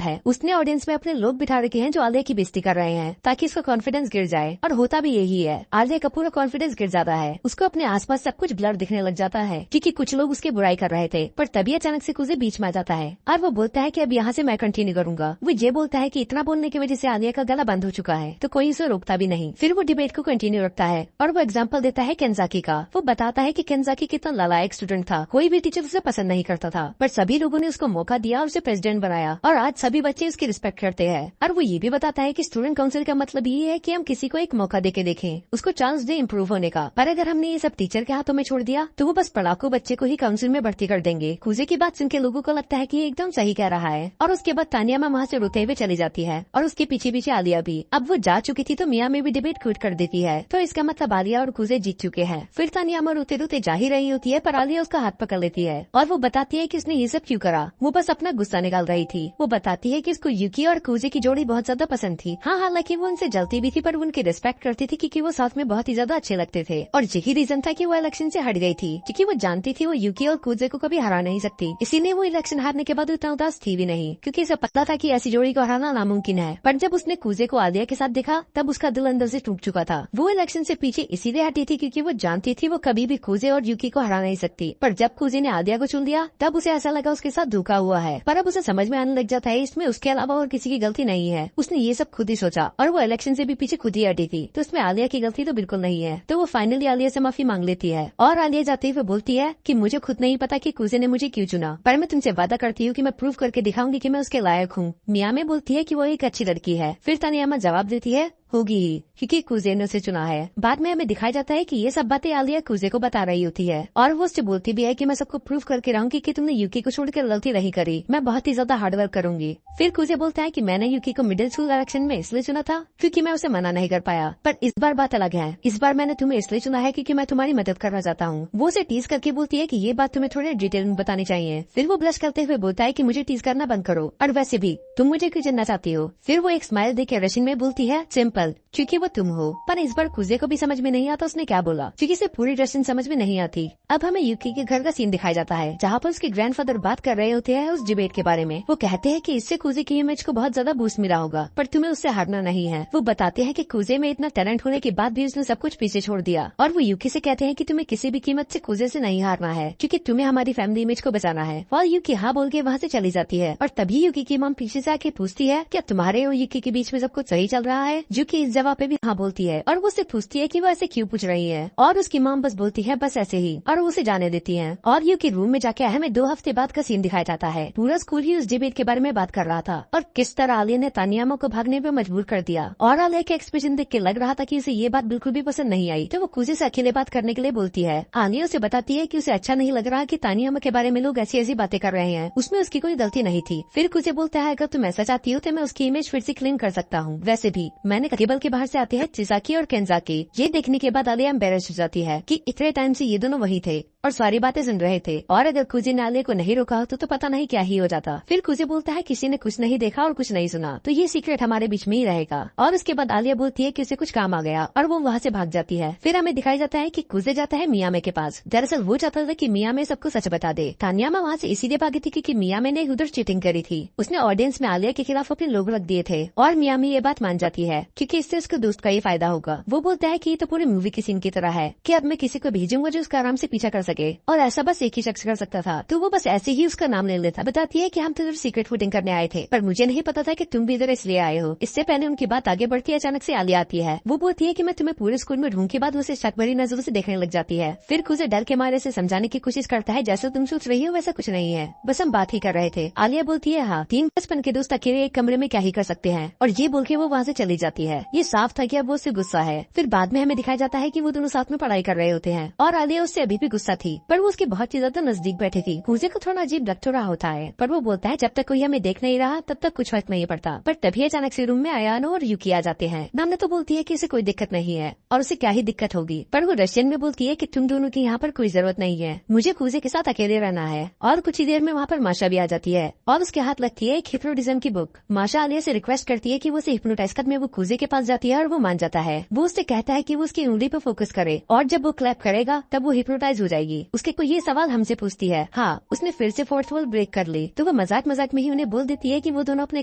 है। उसने ऑडियंस में अपने लोग बिठा रखे हैं जो आलिया की बेइज्जती कर रहे हैं ताकि उसका कॉन्फिडेंस गिर जाए, और होता भी यही है। आलिया का पूरा कॉन्फिडेंस गिर जाता है, उसको अपने आसपास सब कुछ ब्लर दिखने लग जाता है क्योंकि कुछ लोग उसके बुराई कर रहे थे। पर तभी अचानक से कुजे बीच में आ जाता है और वो बोलता है कि अब यहाँ से मैं कंटिन्यू करूंगा। वो ये बोलता है कि इतना बोलने की वजह से आलिया का गला बंद हो चुका है, तो कोई उसे रोकता भी नहीं। फिर वो डिबेट को कंटिन्यू रखता है और वो एग्जाम्पल देता है केंजाकी का। वो बताता है कि केंजाकी कितना नालायक स्टूडेंट था, कोई भी टीचर उसे पसंद नहीं करता था, पर सभी लोगों ने उसको मौका दिया और उसे प्रेसिडेंट बनाया, और आज सभी बच्चे उसकी रिस्पेक्ट करते हैं। और वो ये भी बताता है कि स्टूडेंट काउंसिल का मतलब ये है कि हम किसी को एक मौका देके देखें, उसको चांस दे इम्प्रूव होने का, पर अगर हमने ये सब टीचर के हाथों में छोड़ दिया तो वो बस पढ़ाकू बच्चे को ही काउंसिल में भर्ती कर देंगे। कुजे की बात सुनकर लोगों को लगता है कि ये एकदम सही कह रहा है और उसके बाद तानियामा वहाँ से रोते हुए चली जाती है और उसके पीछे पीछे आलिया भी। अब वो जा चुकी थी तो मिया में भी डिबेट क्विट कर देती है, तो इसका मतलब आलिया और कुजे जीत चुके हैं। फिर तानियामा रोते रोते जा ही रही होती है पर आलिया उसका हाथ पकड़ लेती है और वो बताती है कि उसने ये सब क्यों करा। वो बस अपना गुस्सा निकाल रही थी। वो बताती है कि उसको यूकी और कुजे की जोड़ी बहुत ज्यादा पसंद थी। हाँ, हालांकि वो उनसे जलती भी थी पर वो उनकी रिस्पेक्ट करती थी क्योंकि वो साथ में बहुत ही ज्यादा अच्छे लगते थे और यही रीजन था कि वो इलेक्शन से हट गई थी क्योंकि वो जानती थी वो यूकी और कुजे को कभी हरा नहीं सकती। इसीलिए वो इलेक्शन हारने के बाद उतना उदास थी भी नहीं क्योंकि इसे पता था कि ऐसी जोड़ी को हराना नामुमकिन है। पर जब उसने कुजे को आलिया के साथ देखा तब उसका दिल अंदर से टूट चुका था। वो इलेक्शन से पीछे इसीलिए हटी थी क्योंकि वो जानती थी वो कभी भी कुजे और यूकी को हरा नहीं सकती। पर जब कुजे ने आलिया को चुन लिया तब उसे ऐसा लगा उसके साथ धोखा हुआ है। पर अब उसे समझ में आने लग जाता है इसमें उसके अलावा और किसी की गलती नहीं है। उसने ये सब खुद ही सोचा और वो इलेक्शन से भी पीछे खुद ही हटी थी, तो इसमें आलिया की गलती तो बिल्कुल नहीं है। तो वो फाइनली आलिया से माफी मांग लेती है और आलिया जाते हुए बोलती है कि मुझे खुद नहीं पता कि कुजे ने मुझे क्यों चुना, पर मैं तुमसे वादा करती हूँ कि मैं प्रूव करके दिखाऊंगी कि मैं उसके लायक हूँ। मिया में बोलती है कि वो एक अच्छी लड़की है। फिर तानियामा जवाब देती है होगी ही क्योंकि कुजे ने उसे चुना है। बाद में हमें दिखाया जाता है कि ये सब बातें आलिया कुजे को बता रही होती है और वो उससे बोलती भी है कि मैं सबको प्रूव करके रहूंगी कि तुमने यूकी को छोड़कर गलती नहीं करी, मैं बहुत ही ज्यादा हार्डवर्क करूंगी। फिर कुजे बोलता है कि मैंने यूकी को मिडिल स्कूल इलेक्शन में इसलिए चुना था क्योंकि मैं उसे मना नहीं कर पाया, पर इस बार बात अलग है। इस बार मैंने तुम्हें इसलिए चुना है क्योंकि मैं तुम्हारी मदद करना चाहता हूँ। वो उसे टीज करके बोलती है कि ये बात तुम्हें थोड़े डिटेल में बतानी चाहिए। फिर वो ब्लश करते हुए बोलता है कि मुझे टीज करना बंद करो और वैसे भी तुम मुझे क्यों जानना चाहती हो। फिर वो एक स्माइल देकर रशियन में बोलती है सिंपल, क्योंकि वो तुम हो। पर इस बार कुजे को भी समझ में नहीं आता उसने क्या बोला क्योंकि इसे पूरी रशियन समझ में नहीं आती। अब हमें यूकी के घर का सीन दिखाया जाता है जहाँ पर उसके ग्रैंडफादर बात कर रहे होते हैं उस डिबेट के बारे में। वो कहते हैं कि इससे कुजे की इमेज को बहुत ज्यादा बूस्ट मिला होगा पर तुम्हें उससे हारना नहीं है। वो बताते हैं कि कुजे में इतना टैलेंट होने के बाद भी उसने सब कुछ पीछे छोड़ दिया और वो यूकी से कहते हैं कि तुम्हें किसी भी कीमत से कुजे से नहीं हारना है क्योंकि तुम्हें हमारी फैमिली इमेज को बचाना है। और यूकी हाँ बोल के वहाँ से चली जाती है और तभी यूकी की मॉम पीछे से आके पूछती है क्या तुम्हारे और यूकी के बीच में सब कुछ सही चल रहा है। यूकी इस जवाब पे भी हाँ बोलती है और वो उससे पूछती है कि वो ऐसे क्यों पूछ रही है और उसकी मॉम बस बोलती है बस ऐसे ही और वो उसे जाने देती है। और यूकी रूम में जाके हमें 2 हफ्ते बाद का सीन दिखाया जाता है। पूरा स्कूल ही उस डिबेट के बारे में बात कर रहा था और किस तरह आलिया ने तानियामा को भागने पे मजबूर कर दिया और आलिया के एक्सप्रेशन देख के लग रहा था कि उसे ये बात बिल्कुल भी पसंद नहीं आई। तो वो कुजे से अकेले बात करने के लिए बोलती है। आलिया उसे बताती है कि उसे अच्छा नहीं लग रहा कि तानियामा के बारे में लोग ऐसी ऐसी बातें कर रहे हैं, उसमें उसकी कोई गलती नहीं थी। फिर कुजे बोलता है अगर तुम ऐसा चाहती हो तो मैं उसकी इमेज फिर से क्लीन कर सकता हूँ। वैसे भी मैंने केबल के बाहर से आते हैं चिजाकी और केंजाकी। ये देखने के बाद आलिया एम्बेरस हो जाती है कि इतने टाइम से ये दोनों वही थे और सारी बातें सुन रहे थे और अगर कुजे ने आलिया को नहीं रोका होता तो पता नहीं क्या ही हो जाता। फिर कुजे बोलता है किसी ने कुछ नहीं देखा और कुछ नहीं सुना तो ये सीक्रेट हमारे बीच में ही रहेगा। और उसके बाद आलिया बोलती है कि उसे कुछ काम आ गया और वो वहाँ से भाग जाती है। फिर हमें दिखाया जाता है कि कुजे जाता है मियामे के पास। दरअसल वो चाहता था कि मियामे सबको सच बता दे। तानियामा वहाँ से इसीलिए भागी थी क्योंकि मियामे ने उधर चीटिंग करी थी। उसने ऑडियंस में आलिया के खिलाफ अपने लोग रख दिए थे और मियामी ये बात मान जाती है क्योंकि इससे उसके दोस्त का ये फायदा होगा। वो बोलता है कि ये तो पूरी मूवी के सीन की तरह है कि अब मैं किसी को भेजूंगा जो उसका आराम से पीछा कर सके और ऐसा बस एक ही शख्स कर सकता था तो वो बस ऐसे ही उसका नाम ले लेता। बताती है कि हम तो इधर सीक्रेट वोटिंग करने आए थे पर मुझे नहीं पता था कि तुम भी इधर इसलिए आए हो। इससे पहले उनकी बात आगे बढ़ती है अचानक से आलिया आती है। वो बोलती है कि मैं तुम्हें पूरे स्कूल में ढूंढ के बाद उसे शक भरी नजरों से देखने लग जाती है। फिर कुजे डर के मारे से समझाने की कोशिश करता है जैसे तुम सोच रही हो वैसा कुछ नहीं है, बस हम बात ही कर रहे थे। आलिया बोलती है हाँ 3 बचपन के दोस्त अकेले एक कमरे में क्या ही कर सकते हैं और ये बोल के वो वहाँ से चली जाती है। ये साफ था कि अब वो उससे गुस्सा है। फिर बाद में हमें दिखाया जाता है कि वो दोनों साथ में पढ़ाई कर रहे होते हैं और आलिया उससे अभी भी गुस्सा थी पर वो उसके बहुत ही ज्यादा नजदीक बैठी थी। कुजे को थोड़ा अजीब लग तो रहा होता है पर वो बोलता है जब तक कोई हमें देख नहीं रहा तब तक कुछ फर्क नहीं पड़ता। पर तभी अचानक से रूम में अयानो और यूकी आ जाते हैं। नामने तो बोलती है कि इसे कोई दिक्कत नहीं है और उसे क्या ही दिक्कत होगी, पर वो रशियन में बोलती है कि तुम दोनों की यहाँ पर कोई जरूरत नहीं है, मुझे कुजे के साथ अकेले रहना है। और कुछ ही देर में वहाँ पर माशा भी आ जाती है और उसके हाथ लगती है एक हिप्नोटिज्म की बुक। माशा आलिया से रिक्वेस्ट करती है कि वो उसे हिप्नोटाइज कर में वो कुजे के पास जाती है और वो मान जाता है। वो उससे कहता है कि वो उसकी उंगली पर फोकस करे और जब वो क्लैप करेगा तब वो हिप्नोटाइज हो जाएगी। उसके कोई ये सवाल हमसे पूछती है। हाँ उसने फिर से फोर्थ वॉल ब्रेक कर ली तो वो मजाक मजाक में ही उन्हें बोल देती है कि वो दोनों अपने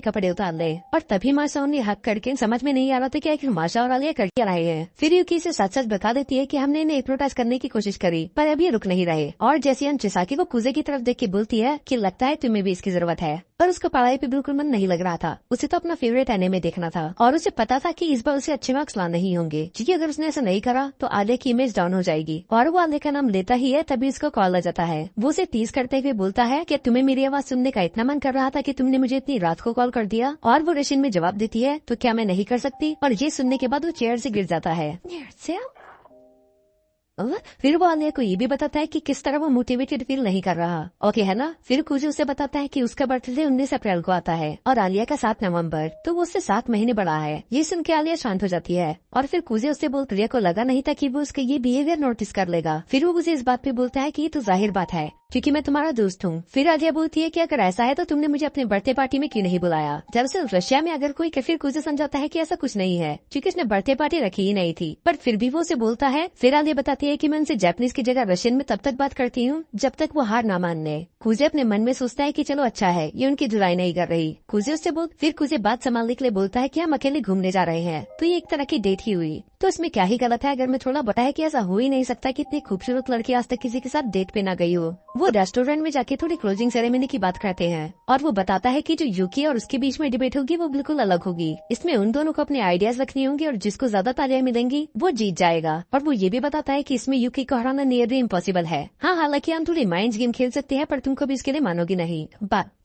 कपड़े उतार ले और तभी माशा उन्हें हक करके समझ में नहीं आ रहा था कि आखिर माशा और आलिया कर क्या रहे हैं। फिर यूकी से सच सच बता देती है कि हमने इन्हें हिप्नोटाइज करने की कोशिश करी पर अब ये रुक नहीं रहे। और जैसे हम चिसाकी को कुजे की तरफ देख के बोलती है कि लगता है तुम्हें भी इसकी जरूरत है, पर उसको पढ़ाई पे बिल्कुल मन नहीं लग रहा था। उसे तो अपना फेवरेट एनिमे देखना था और उसे पता था कि इस बार उसे अच्छे मार्क्स लाने ही होंगे क्योंकि अगर उसने ऐसा नहीं करा तो आलिया की इमेज डाउन हो जाएगी। और वो आलिया का नाम लेता ही है तभी उसको कॉल आ जाता है। वो उसे टीज करते हुए बोलता है कि तुम्हें मेरी आवाज सुनने का इतना मन कर रहा था कि तुमने मुझे इतनी रात को कॉल कर दिया। और वो रशियन में जवाब देती है तो क्या मैं नहीं कर सकती, और ये सुनने के बाद वो चेयर से गिर जाता है। फिर वो आलिया को ये भी बताता है कि किस तरह वो मोटिवेटेड फील नहीं कर रहा। ओके है ना। फिर कुछ उसे बताता है कि उसका बर्थडे 19 अप्रैल को आता है और आलिया का 7 नवंबर, तो वो उससे 7 महीने बड़ा है। ये सुन के आलिया शांत हो जाती है और फिर कुजे उससे बोलती है को लगा नहीं था कि वो उसका ये बिहेवियर नोटिस कर लेगा। फिर वो मुझे इस बात पे बोलता है कि ये तो जाहिर बात है क्योंकि मैं तुम्हारा दोस्त हूँ। फिर आलिया बोलती है कि अगर ऐसा है तो तुमने मुझे अपने बर्थडे पार्टी में क्यों नहीं बुलाया। दरअसल रशिया में अगर कोई फिर कुजे समझाता है कि ऐसा कुछ नहीं है क्योंकि उसने बर्थडे पार्टी रखी ही नहीं थी, पर फिर भी वो उसे बोलता है। फिर आलिया बताती है कि मैं उनसे जापानीज की जगह रशियन में तब तक बात करती हूँ जब तक वो हार ना मान ले। कुजे अपने मन में सोचता है कि चलो अच्छा है ये उनकी धुलाई नहीं कर रही। कुजे उससे फिर कुजे बात संभालने के लिए बोलता है कि हम अकेले घूमने जा रहे हैं, तो ये एक तरह की डेट ही हुई, तो इसमें क्या ही गलत है अगर मैं थोड़ा बता है कि ऐसा हो ही नहीं सकता कि इतनी खूबसूरत लड़की आज तक किसी के साथ डेट पे ना गई हो। वो रेस्टोरेंट में जाके थोड़ी क्लोजिंग सेरेमनी की बात करते हैं और वो बताता है कि जो यूकी और उसके बीच में डिबेट होगी वो बिल्कुल अलग होगी। इसमें उन दोनों को अपने आइडियाज रखनी होंगी और जिसको ज्यादा तालियां मिलेंगी वो जीत जाएगा। और वो ये भी बताता है कि इसमें यूकी को हराना नियरली इम्पॉसिबल है। हाँ, हालांकि हम थोड़ी माइंड गेम खेल सकते हैं पर तुम कभी इसके लिए मानोगी नहीं।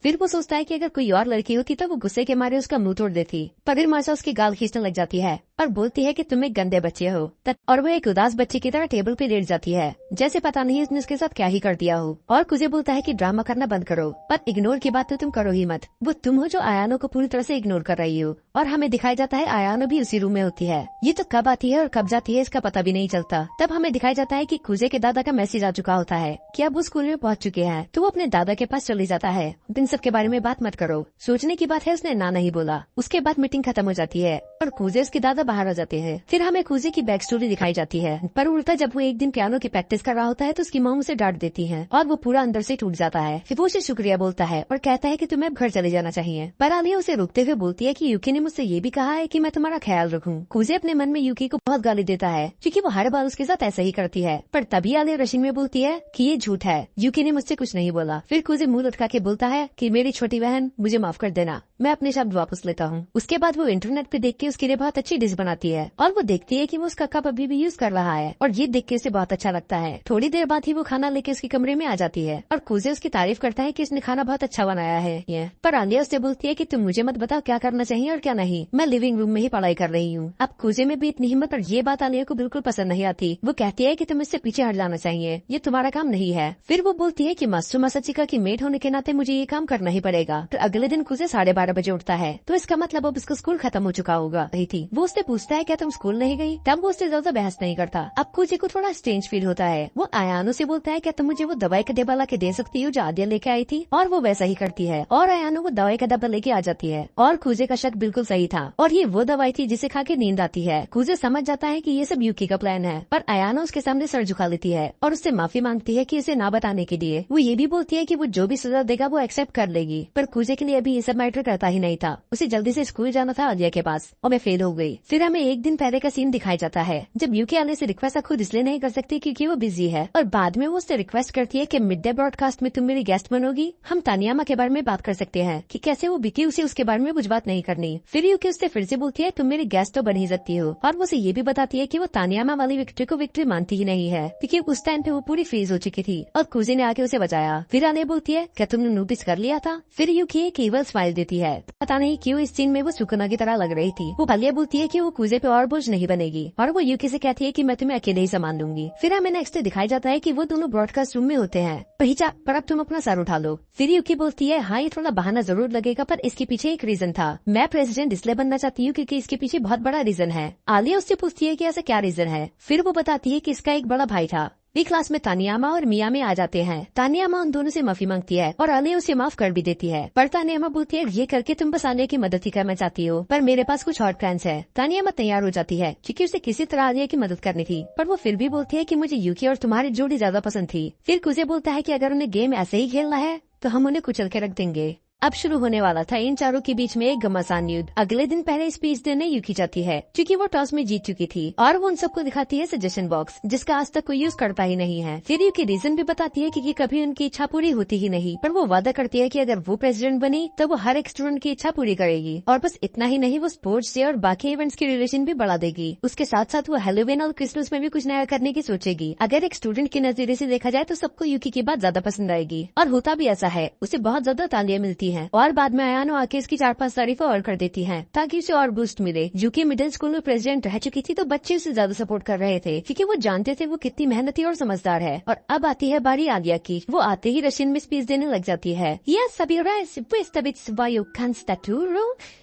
फिर वो सोचता है कि अगर कोई और लड़की होती तो वो गुस्से के मारे उसका मुंह तोड़ देती, पर फिर माशा उसकी गाल खींचने लग जाती है और बोलती है कि तुम एक गंदे बच्चे हो, और वो एक उदास बच्चे की तरह टेबल पे लेट जाती है जैसे पता नहीं उसने उसके साथ क्या ही कर दिया हो। और कुजे बोलता है कि ड्रामा करना बंद करो, पर इग्नोर की बात तो तुम करो ही मत। वो तुम हो जो आयानो को पूरी तरह से इग्नोर कर रही हो। और हमें दिखाया जाता है आयानो भी उसी रूम में होती है। ये तो कब आती है और कब जाती है इसका पता भी नहीं चलता। तब हमें दिखाया जाता है कि कुजे के दादा का मैसेज आ चुका होता है कि अब वो स्कूल में पहुंच चुके हैं, तो वो अपने दादा के पास चली जाता है। इन सब के बारे में बात मत करो, सोचने की बात है उसने ना नहीं बोला। उसके बाद मीटिंग खत्म हो जाती है और कुजे उसके दादा बाहर आ जाते हैं। फिर हमें कुजे की बैक स्टोरी दिखाई जाती है, पर उल्टा जब वो एक दिन पियानो की प्रैक्टिस कर रहा होता है तो उसकी माँ उसे डांट देती है और वो पूरा अंदर से टूट जाता है। फिर वो उसे शुक्रिया बोलता है और कहता है कि तुम्हें अब घर चले जाना चाहिए, पर आलिया उसे रोकते हुए बोलती है कि यूकी ने मुझसे ये भी कहा है कि मैं तुम्हारा ख्याल रखूं। कुजे अपने मन में यूकी को बहुत गाली देता है क्योंकि वो हर बार उसके साथ ऐसा ही करती है, पर तभी आलिया रशियन में बोलती है कि ये झूठ है, यूकी ने मुझसे कुछ नहीं बोला। फिर कुजे मुंह लटका के बोलता है कि मेरी छोटी बहन मुझे माफ कर देना, मैं अपने शब्द वापस लेता हूँ। उसके बाद वो इंटरनेट पे देख के उसके लिए बहुत अच्छी डिश बनाती है और वो देखती है कि वो उसका कप अभी भी यूज कर रहा है और ये देख के उसे बहुत अच्छा लगता है। थोड़ी देर बाद ही वो खाना लेके उसके कमरे में आ जाती है और कुजे उसकी तारीफ करता है कि इसने खाना बहुत अच्छा बनाया है ये। पर आलिया उससे बोलती है कि तुम मुझे मत बताओ क्या करना चाहिए और क्या नहीं, मैं लिविंग रूम में ही पढ़ाई कर रही हूँ। अब कुजे में भी इतनी हिम्मत, और ये बात आलिया को बिल्कुल पसंद नहीं आती। वो कहती है कि तुम इससे पीछे हट जाना चाहिए, ये तुम्हारा काम नहीं है। फिर वो बोलती है कि मास्टर मासाचिका की मेड होने के नाते मुझे ये काम करना ही पड़ेगा। तो अगले दिन कुजे 12:30 बजे उठता है, तो इसका मतलब अब उसका स्कूल खत्म हो चुका होगा। रही थी वो उससे पूछता है क्या तुम स्कूल नहीं गई, तब वो उससे ज्यादा बहस नहीं करता। अब कुजे को थोड़ा स्ट्रेंज फील होता है। वो आयानो से बोलता है क्या तुम मुझे वो दवाई का डिब्बा ला के दे सकती हो जो आदिया लेके आई थी, और वो वैसा ही करती है और आयानो वो दवाई का डब्बा लेके आ जाती है। और कुजे का शक बिल्कुल सही था और ये वो दवाई थी जिसे खा के नींद आती है। कुजे समझ जाता है कि ये सब यूकी का प्लान है, पर आयानो उसके सामने सर झुका लेती है और उससे माफी मांगती है कि इसे ना बताने के लिए। वो ये भी बोलती है कि वो जो भी सजा देगा वो एक्सेप्ट कर लेगी, पर कुजे के लिए अभी ये सब मैटर करता ही नहीं था। उसे जल्दी से स्कूल जाना था आलिया के पास और मैं फेल हो गई। फिर हमें एक दिन पहले का सीन दिखाया जाता है जब यूकी आलिया से रिक्वेस्ट खुद इसलिए नहीं कर सकती क्योंकि वो बिजी है, और बाद में वो उससे रिक्वेस्ट करती है कि मिड डे ब्रॉडकास्ट में तुम मेरी गेस्ट बनोगी, हम तानियामा के बारे में बात कर सकते हैं कि कैसे वो बिकी उसे उसके बारे में कुछ बात नहीं करनी। फिर यूकी उससे फिर से बोलती है तुम मेरी गेस्ट तो बन ही सकती हो, और वो उसे ये भी बताती है कि वो तानियामा वाली विक्ट्री को विक्ट्री मानती ही नहीं है क्योंकि उस टाइम पे वो पूरी फ्रीज हो चुकी थी और कुजे ने आके उसे बचाया। फिर आलिया बोलती है क्या तुमने नोटिस कर लिया था। फिर यूकी एक ईवल स्माइल देती है, पता नहीं क्यों इस सीन में वो सुकना की तरह लग रही थी। वो आलिया बोलती है कि वो कुजे पे और बोझ नहीं बनेगी और वो यूकी से कहती है कि मैं तुम्हें अकेले ही संभाल लूंगी। फिर हमें नेक्स्ट डे दिखाया जाता है कि वो दोनों ब्रॉडकास्ट रूम में होते हैं। पहीचा, पर अब तुम अपना सर उठा लो। फिर यूकी बोलती है हाँ ये थोड़ा बहाना जरूर लगेगा पर इसके पीछे एक रीजन था, मैं प्रेसिडेंट इसलिए बनना चाहती हूँ क्योंकि इसके पीछे बहुत बड़ा रीजन है। आलिया उससे पूछती है कि ऐसा क्या रीजन है। फिर वो बताती है कि इसका एक बड़ा भाई था। वी क्लास में तानियामा और मिया में आ जाते हैं। तानियामा उन दोनों से माफी मांगती है और आलिया उसे माफ कर भी देती है, पर तानियामा बोलती है ये करके तुम बस आलिया की मदद ही करना चाहती हो, पर मेरे पास कुछ और प्लान्स है। तानियामा तैयार हो जाती है क्योंकि उसे किसी तरह आलिया की मदद करनी थी, पर वो फिर भी बोलती है कि मुझे यूकी और तुम्हारी जोड़ी ज्यादा पसंद थी। फिर कुजे बोलता है कि अगर उन्हें गेम ऐसे ही खेलना है तो हम उन्हें कुचल के रख देंगे। अब शुरू होने वाला था इन चारों के बीच में एक घमासान युद्ध। अगले दिन पहले स्पीच देने यूकी जाती है क्योंकि वो टॉस में जीत चुकी थी और वो उन सबको दिखाती है सजेशन बॉक्स जिसका आज तक कोई यूज करता ही नहीं है। फिर यूकी रीजन भी बताती है कि कभी उनकी इच्छा पूरी होती ही नहीं, पर वो वादा करती है कि अगर वो प्रेसिडेंट बनी तो वो हर एक स्टूडेंट की इच्छा पूरी करेगी। और बस इतना ही नहीं, वो स्पोर्ट्स डे और बाकी इवेंट्स की रिलेशन भी बढ़ा देगी। उसके साथ साथ वो हैलोवीन और क्रिसमस में भी कुछ नया करने की सोचेगी। अगर एक स्टूडेंट के नजरिए से देखा जाए तो सबको यूकी की बात ज्यादा पसंद आएगी और होता भी ऐसा है। उसे बहुत ज्यादा तालियां मिलती देती है और बाद में अयानो आके इसकी 4-5 तारीफ और कर देती है ताकि उसे और बूस्ट मिले। यूकी मिडिल स्कूल में प्रेसिडेंट रह चुकी थी तो बच्चे उसे ज्यादा सपोर्ट कर रहे थे क्योंकि वो जानते थे वो कितनी मेहनती और समझदार है। और अब आती है बारी आलिया की। वो आते ही रशियन में स्पीच देने लग जाती है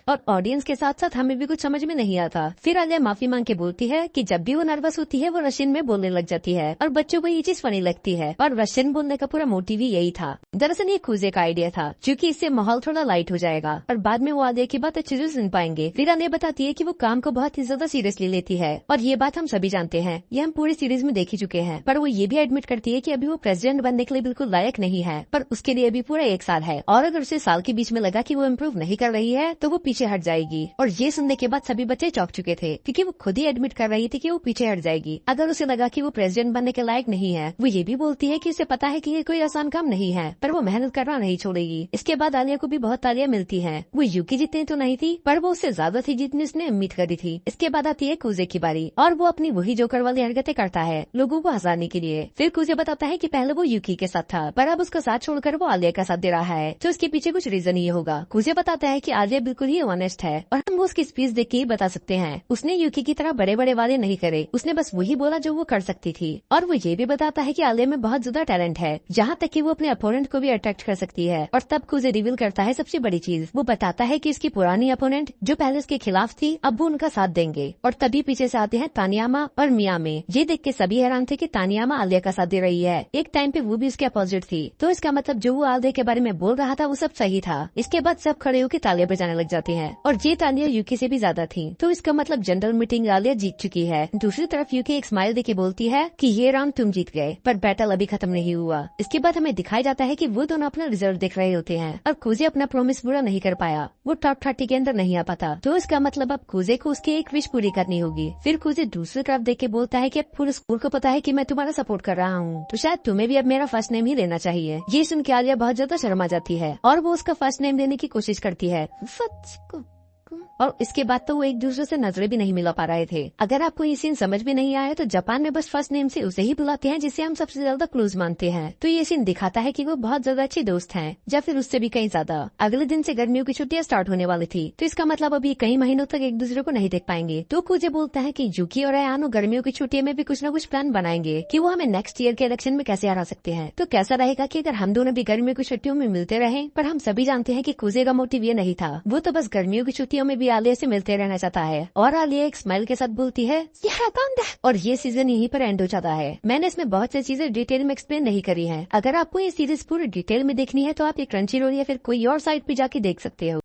और ऑडियंस के साथ साथ हमें भी कुछ समझ में नहीं आता। फिर आलिया माफी मांग के बोलती है कि जब भी वो नर्वस होती है वो रशियन में बोलने लग जाती है और बच्चों को ये चीज फनी लगती है और रशियन बोलने का पूरा मोटिव ही यही था। दरअसल ये कूजे का आइडिया था क्योंकि इससे माहौल थोड़ा लाइट हो जाएगा और बाद में वो आलिया की बात अच्छे से सुन पाएंगे। फिर आलिया बताती है कि वो काम को बहुत ही ज्यादा सीरियसली लेती है और ये बात हम सभी जानते हैं, ये हम पूरी सीरीज में देख ही चुके हैं। पर वो ये भी एडमिट करती है कि अभी वो प्रेसिडेंट बनने के लिए बिल्कुल लायक नहीं है, पर उसके लिए अभी पूरा 1 साल है और अगर उसे साल के बीच में लगा कि वो इम्प्रूव नहीं कर रही है तो वो पीछे हट जाएगी। और ये सुनने के बाद सभी बच्चे चौंक चुके थे क्योंकि वो खुद ही एडमिट कर रही थी कि वो पीछे हट जाएगी अगर उसे लगा कि वो प्रेसिडेंट बनने के लायक नहीं है। वो ये भी बोलती है कि उसे पता है कि ये कोई आसान काम नहीं है पर वो मेहनत करना नहीं छोड़ेगी। इसके बाद आलिया को भी बहुत तालियां मिलती हैं। वो यूकी जितनी तो नहीं थी पर वो उससे ज्यादा थी जितनी उसने उम्मीद करी थी। इसके बाद आती है कूजे की बारी और वो अपनी वही जोकर वाली हरकतें करता है लोगों को हंसाने के लिए। फिर कूजे बताता है कि पहले वो यूकी के साथ था पर अब उसका साथ छोड़कर वो आलिया का साथ दे रहा है तो उसके पीछे कुछ रीजन ये होगा। कूजे बताता है कि आलिया बिल्कुल ही ऑनेस्ट है और हम वो उसकी स्पीच देख के ही बता सकते हैं। उसने यूकी की तरह बड़े बड़े वादे नहीं करे, उसने बस वही बोला जो वो कर सकती थी। और वो ये भी बताता है कि आलिया में बहुत ज्यादा टैलेंट है जहाँ तक कि वो अपने अपोनेंट को भी अट्रैक्ट कर सकती है। और तब कूजे रिवील करता है सबसे बड़ी चीज, वो बताता है कि इसकी पुरानी अपोनेंट जो पहले उसके खिलाफ थी अब वो उनका साथ देंगे। और तभी पीछे से आते हैं तानियामा और मियामे। ये देख के सभी हैरान थे कि तानियामा आलिया का साथ दे रही है, एक टाइम पे वो भी उसके अपोजिट थी। तो इसका मतलब जो वो आलिया के बारे में बोल रहा था वो सब सही था। इसके बाद सब खड़े होकर तालियां बजाने लग जाती हैं और ये तालियां यूकी से भी ज्यादा थी। तो इसका मतलब जनरल मीटिंग आलिया जीत चुकी है। दूसरी तरफ यूकी एक स्माइल देके बोलती है कि ये राउंड तुम जीत गए पर बैटल अभी खत्म नहीं हुआ। इसके बाद हमें दिखाया जाता है कि वो दोनों अपना रिजल्ट देख रहे होते हैं और कूजे अपना प्रॉमिस पूरा नहीं कर पाया, वो टॉप 30 के अंदर नहीं आ पाता। तो इसका मतलब अब कूजे को उसकी एक विश पूरी करनी होगी। फिर कूजे दूसरी तरफ देख के बोलता है कि अब पूरे स्कूल को पता है कि मैं तुम्हारा सपोर्ट कर रहा हूँ तो शायद तुम्हें भी अब मेरा फर्स्ट नेम ही लेना चाहिए। ये सुन के आलिया बहुत ज्यादा शर्मा जाती है और वो उसका फर्स्ट नेम लेने की कोशिश करती है और इसके बाद तो वो एक दूसरे से नजरें भी नहीं मिला पा रहे थे। अगर आपको ये सीन समझ में नहीं आया तो जापान में बस फर्स्ट नेम से उसे ही बुलाते हैं जिसे हम सबसे ज्यादा क्लोज मानते हैं। तो ये सीन दिखाता है कि वो बहुत ज्यादा अच्छे दोस्त हैं या फिर उससे भी कहीं ज्यादा। अगले दिन से गर्मियों की छुट्टियां स्टार्ट होने वाली थी तो इसका मतलब अभी कई महीनों तक एक दूसरे को नहीं देख पाएंगे। तो कूजे बोलता है कि यूकी और अयानो गर्मियों की छुट्टियों में भी कुछ न कुछ प्लान बनाएंगे कि वो हमें नेक्स्ट ईयर के इलेक्शन में कैसे हरा सकते हैं। तो कैसा रहेगा कि अगर हम दोनों भी गर्मियों की छुट्टियों में मिलते रहे। पर हम सभी जानते हैं कि कूजे का मोटिव ये नहीं था, वो तो बस गर्मियों की छुट्टियों में भी आलिया से मिलते रहना चाहता है। और आलिया एक स्माइल के साथ बोलती है और ये सीजन यहीं पर एंड हो जाता है। मैंने इसमें बहुत सी चीजें डिटेल में एक्सप्लेन नहीं करी हैं। अगर आपको ये सीरीज पूरी डिटेल में देखनी है तो आप ये क्रंची रोल या फिर कोई और साइट पे जाके देख सकते हो।